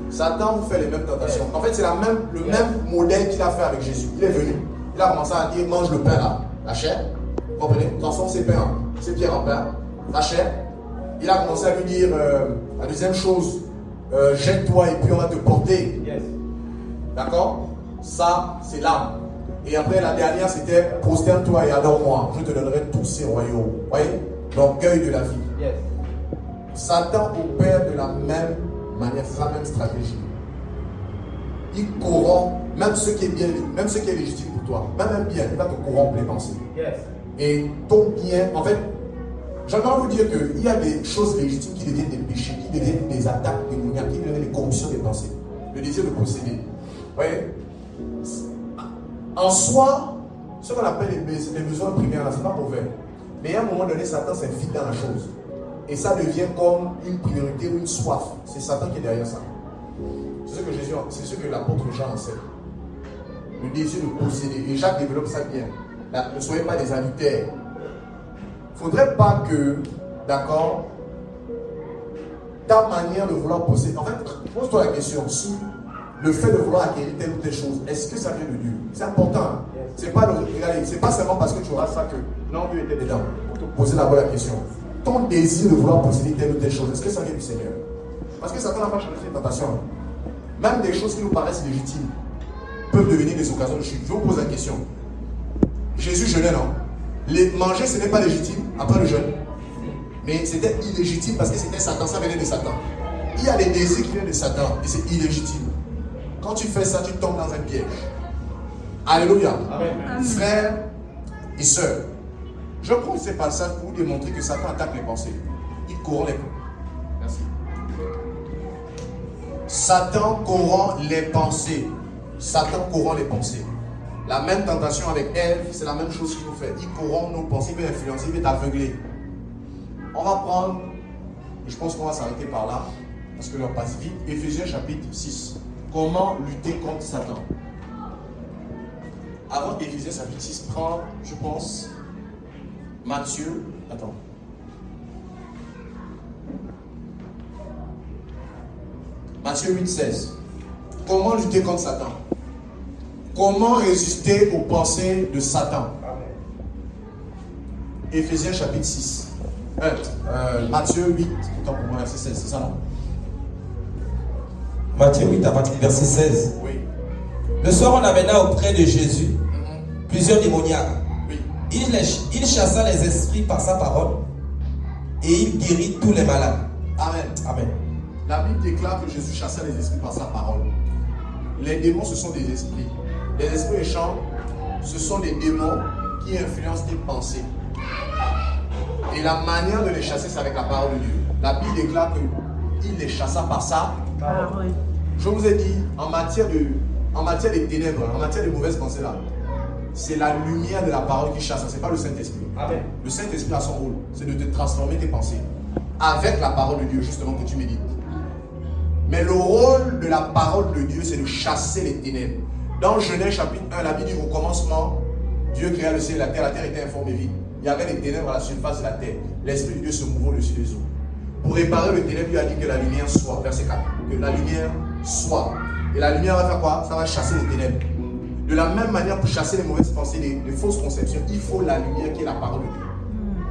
Satan vous fait les mêmes tentations. En fait, c'est le même modèle qu'il a fait avec Jésus. Il est venu. Il a commencé à dire, mange le pain là. La chair. Vous comprenez? Transforme ses pierres en pain. La chair. Il a commencé à lui dire, la deuxième chose, jette-toi et puis on va te porter. D'accord? Ça, c'est l'âme. Et après, la dernière, c'était prosterne-toi et adore-moi. Je te donnerai tous ces royaumes. Vous voyez? L'orgueil de la vie. Satan opère de la même manière, c'est sa même stratégie. Il corrompt même ce qui est bien, même ce qui est légitime pour toi. Même un bien, il va te corrompre les pensées. Et ton bien, en fait, j'aimerais vous dire qu'il y a des choses légitimes qui deviennent des péchés, qui deviennent des attaques démoniaques, qui deviennent des corruptions des pensées. Le désir de posséder. Vous voyez? En soi, ce qu'on appelle les besoins primaires, c'est pas mauvais. Mais à un moment donné, Satan s'infiltre dans la chose. Et ça devient comme une priorité ou une soif. C'est Satan qui est derrière ça. C'est ce que l'apôtre Jean enseigne. Le désir de posséder. Et Jacques développe ça bien. Ne soyez pas des adultères. Il ne faudrait pas que, d'accord, ta manière de vouloir posséder. En fait, pose-toi la question si le fait de vouloir acquérir telle ou telle chose, est-ce que ça vient de Dieu? C'est important. C'est pas seulement parce que tu auras ça que non, Dieu était dedans. Pour te poser la bonne question. Ton désir de vouloir posséder telle ou telle chose, est-ce que ça vient du Seigneur? Parce que Satan n'a pas changé les tentations. Même des choses qui nous paraissent légitimes peuvent devenir des occasions de chute. Je vous pose la question. Jésus jeûnait, non? Manger, ce n'est pas légitime après le jeûne. Mais c'était illégitime parce que c'était Satan, ça venait de Satan. Il y a des désirs qui viennent de Satan et c'est illégitime. Quand tu fais ça, tu tombes dans un piège. Alléluia. Amen. Frères et sœurs, je prends ces passages pour vous démontrer que Satan attaque les pensées. Il corrompt les pensées. Merci. Satan corrompt les pensées. Satan corrompt les pensées. La même tentation avec Ève, c'est la même chose qu'il nous fait. Il corrompt nos pensées, il veut influencer, il veut t'aveugler. On va prendre, et je pense qu'on va s'arrêter par là, parce que l'heure passe vite. Éphésiens chapitre 6. Comment lutter contre Satan? Avant Éphésiens chapitre 6, prends, je pense, Matthieu. Attends. Matthieu 8, 16. Comment lutter contre Satan? Comment résister aux pensées de Satan? Éphésiens chapitre 6. Matthieu 8, attends pour moi, verset 16, c'est ça non? Matthieu 8 à partir du verset 16. Oui. Le soir, on amena auprès de Jésus plusieurs démoniaques. Oui. Il chassa les esprits par sa parole et il guérit tous les malades. Amen. Amen. La Bible déclare que Jésus chassait les esprits par sa parole. Les démons, ce sont des esprits. Les esprits méchants, ce sont des démons qui influencent tes pensées. Et la manière de les chasser, c'est avec la parole de Dieu. La Bible déclare qu'il les chassa par sa parole. Je vous ai dit, en matière des ténèbres, en matière de mauvaises pensées là, c'est la lumière de la parole qui chasse, c'est pas le Saint-Esprit. Amen. Le Saint-Esprit a son rôle, c'est de te transformer tes pensées avec la parole de Dieu, justement, que tu médites. Mais le rôle de la parole de Dieu, c'est de chasser les ténèbres. Dans Genèse chapitre 1, la Bible dit au commencement, Dieu créa le ciel et la terre était informe et vide. Il y avait des ténèbres à la surface de la terre. L'Esprit de Dieu se mouvait au-dessus des eaux. Pour réparer le ténèbre, Dieu a dit que la lumière soit. Verset 4. Que la lumière soit. Et la lumière va faire quoi? Ça va chasser les ténèbres. De la même manière, pour chasser les mauvaises pensées, les fausses conceptions, il faut la lumière qui est la parole de Dieu.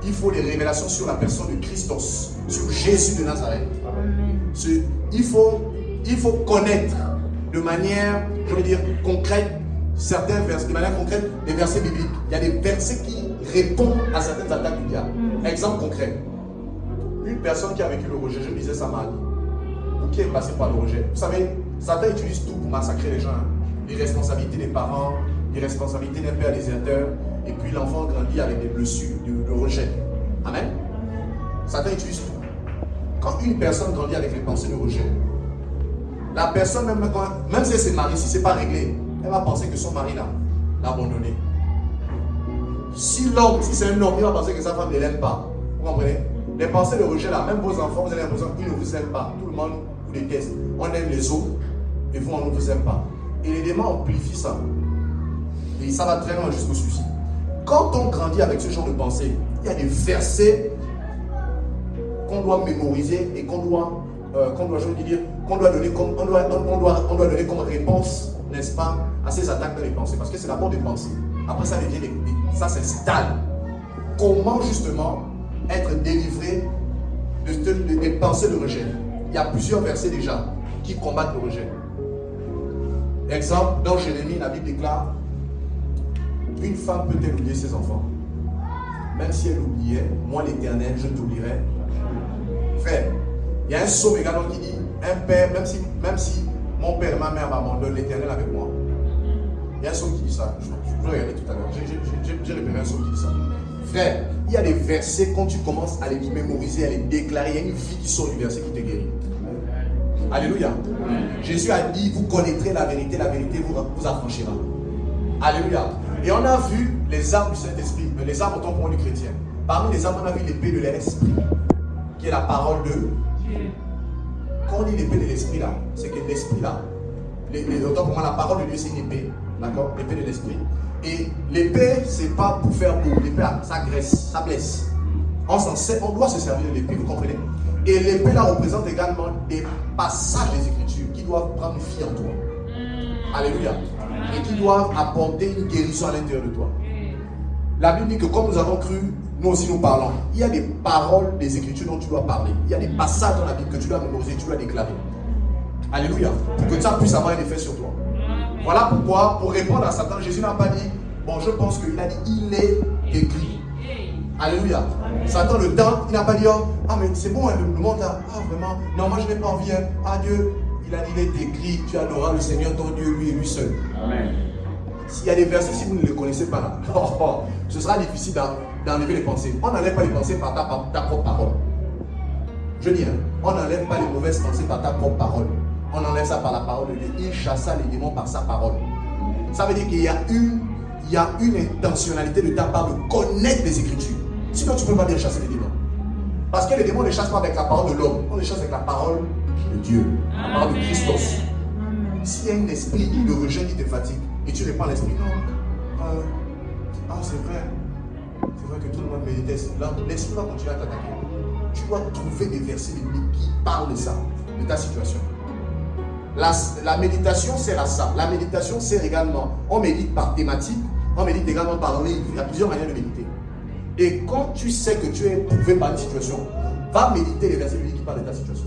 Il faut les révélations sur la personne de Christos, sur Jésus de Nazareth. Il faut connaître de manière, je veux dire, concrète, certains versets, de manière concrète, des versets bibliques. Il y a des versets qui répondent à certaines attaques du diable. Exemple concret. Une personne qui a vécu le rejet, je disais ça m'a dit, ou qui est passé par le rejet. Vous savez, Satan utilise tout pour massacrer les gens. L'irresponsabilité des parents, l'irresponsabilité des pères déserteurs, et puis l'enfant grandit avec des blessures de rejet. Amen. Satan utilise tout. Quand une personne grandit avec les pensées de rejet, la personne, même si elle s'est mariée, si ce n'est pas réglé, elle va penser que son mari l'a abandonné. Si c'est un homme, il va penser que sa femme ne l'aime pas. Vous comprenez? Les pensées de rejet là, même vos enfants, vous avez l'impression qu'ils ne vous aiment pas. Tout le monde vous déteste. On aime les autres et vous, on ne vous aime pas. Et les démons amplifient ça. Et ça va très loin jusqu'au suicide. Quand on grandit avec ce genre de pensée, il y a des versets qu'on doit mémoriser et qu'on doit donner comme réponse, n'est-ce pas, à ces attaques dans les pensées. Parce que c'est d'abord des pensées. Après ça devient ça s'installe. Comment justement être délivré des pensées de rejet? Il y a plusieurs versets déjà qui combattent le rejet. Exemple, dans Jérémie, la Bible déclare: une femme peut-elle oublier ses enfants? Même si elle oubliait, moi l'Éternel, je t'oublierai. Frère, il y a un psaume également qui dit: un père, même si mon père et ma mère m'abandonnent, l'Éternel avec moi. Il y a un psaume qui dit ça. Je vais regarder tout à l'heure. J'ai repéré un psaume qui dit ça. Frère, il y a des versets, quand tu commences à les mémoriser, à les déclarer, il y a une vie qui sort du verset qui te guérit. Alléluia. Jésus a dit: vous connaîtrez la vérité vous affranchira. Alléluia. Et on a vu les armes du Saint-Esprit, les armes autant pour moi du chrétien. Parmi les armes, on a vu l'épée de l'esprit, qui est la parole de Dieu. Quand on dit l'épée de l'esprit là, c'est que l'esprit là, autant pour moi la parole de Dieu c'est une épée, d'accord, l'épée de l'esprit. Et l'épée c'est pas pour faire beau, l'épée ça graisse, ça blesse. On doit se servir de l'épée, vous comprenez? Et l'épée là représente également des passages des Écritures qui doivent prendre vie en toi. Alléluia. Et qui doivent apporter une guérison à l'intérieur de toi. La Bible dit que comme nous avons cru, nous aussi nous parlons. Il y a des paroles des Écritures dont tu dois parler. Il y a des passages dans la Bible que tu dois mémoriser, tu dois déclarer. Alléluia. Pour que ça puisse avoir un effet sur toi. Voilà pourquoi, pour répondre à Satan, Jésus n'a pas dit: bon, je pense qu'il a dit: il est écrit. Alléluia. Satan le tente, il n'a pas dit: ah mais c'est bon, hein, le monde là, ah vraiment, non moi je n'ai pas envie, hein. Ah Dieu, il est écrit, tu adoreras le Seigneur ton Dieu, lui et lui seul. Amen. S'il y a des versets, si vous ne les connaissez pas, ce sera difficile d'enlever les pensées. On n'enlève pas les pensées par ta propre parole. Je dis, on n'enlève pas les mauvaises pensées par ta propre parole. On enlève ça par la parole de Dieu. Il chassa les démons par sa parole. Ça veut dire qu'il y a une intentionnalité de ta part de connaître les Écritures. Sinon, tu ne peux pas bien chasser les démons. Parce que les démons ne chassent pas avec la parole de l'homme. On les chasse avec la parole de Dieu. La parole de Christos. S'il y a un esprit qui te rejette, qui te fatigue, et tu réponds à l'esprit, non, c'est vrai. C'est vrai que tout le monde méditait. L'esprit va continuer à t'attaquer. Tu dois trouver des versets bibliques qui parlent de ça, de ta situation. La méditation sert à ça. La méditation sert également. On médite par thématique, on médite également par livre. Il y a plusieurs manières de méditer. Et quand tu sais que tu es éprouvé par une situation, va méditer les versets bibliques qui parlent de ta situation.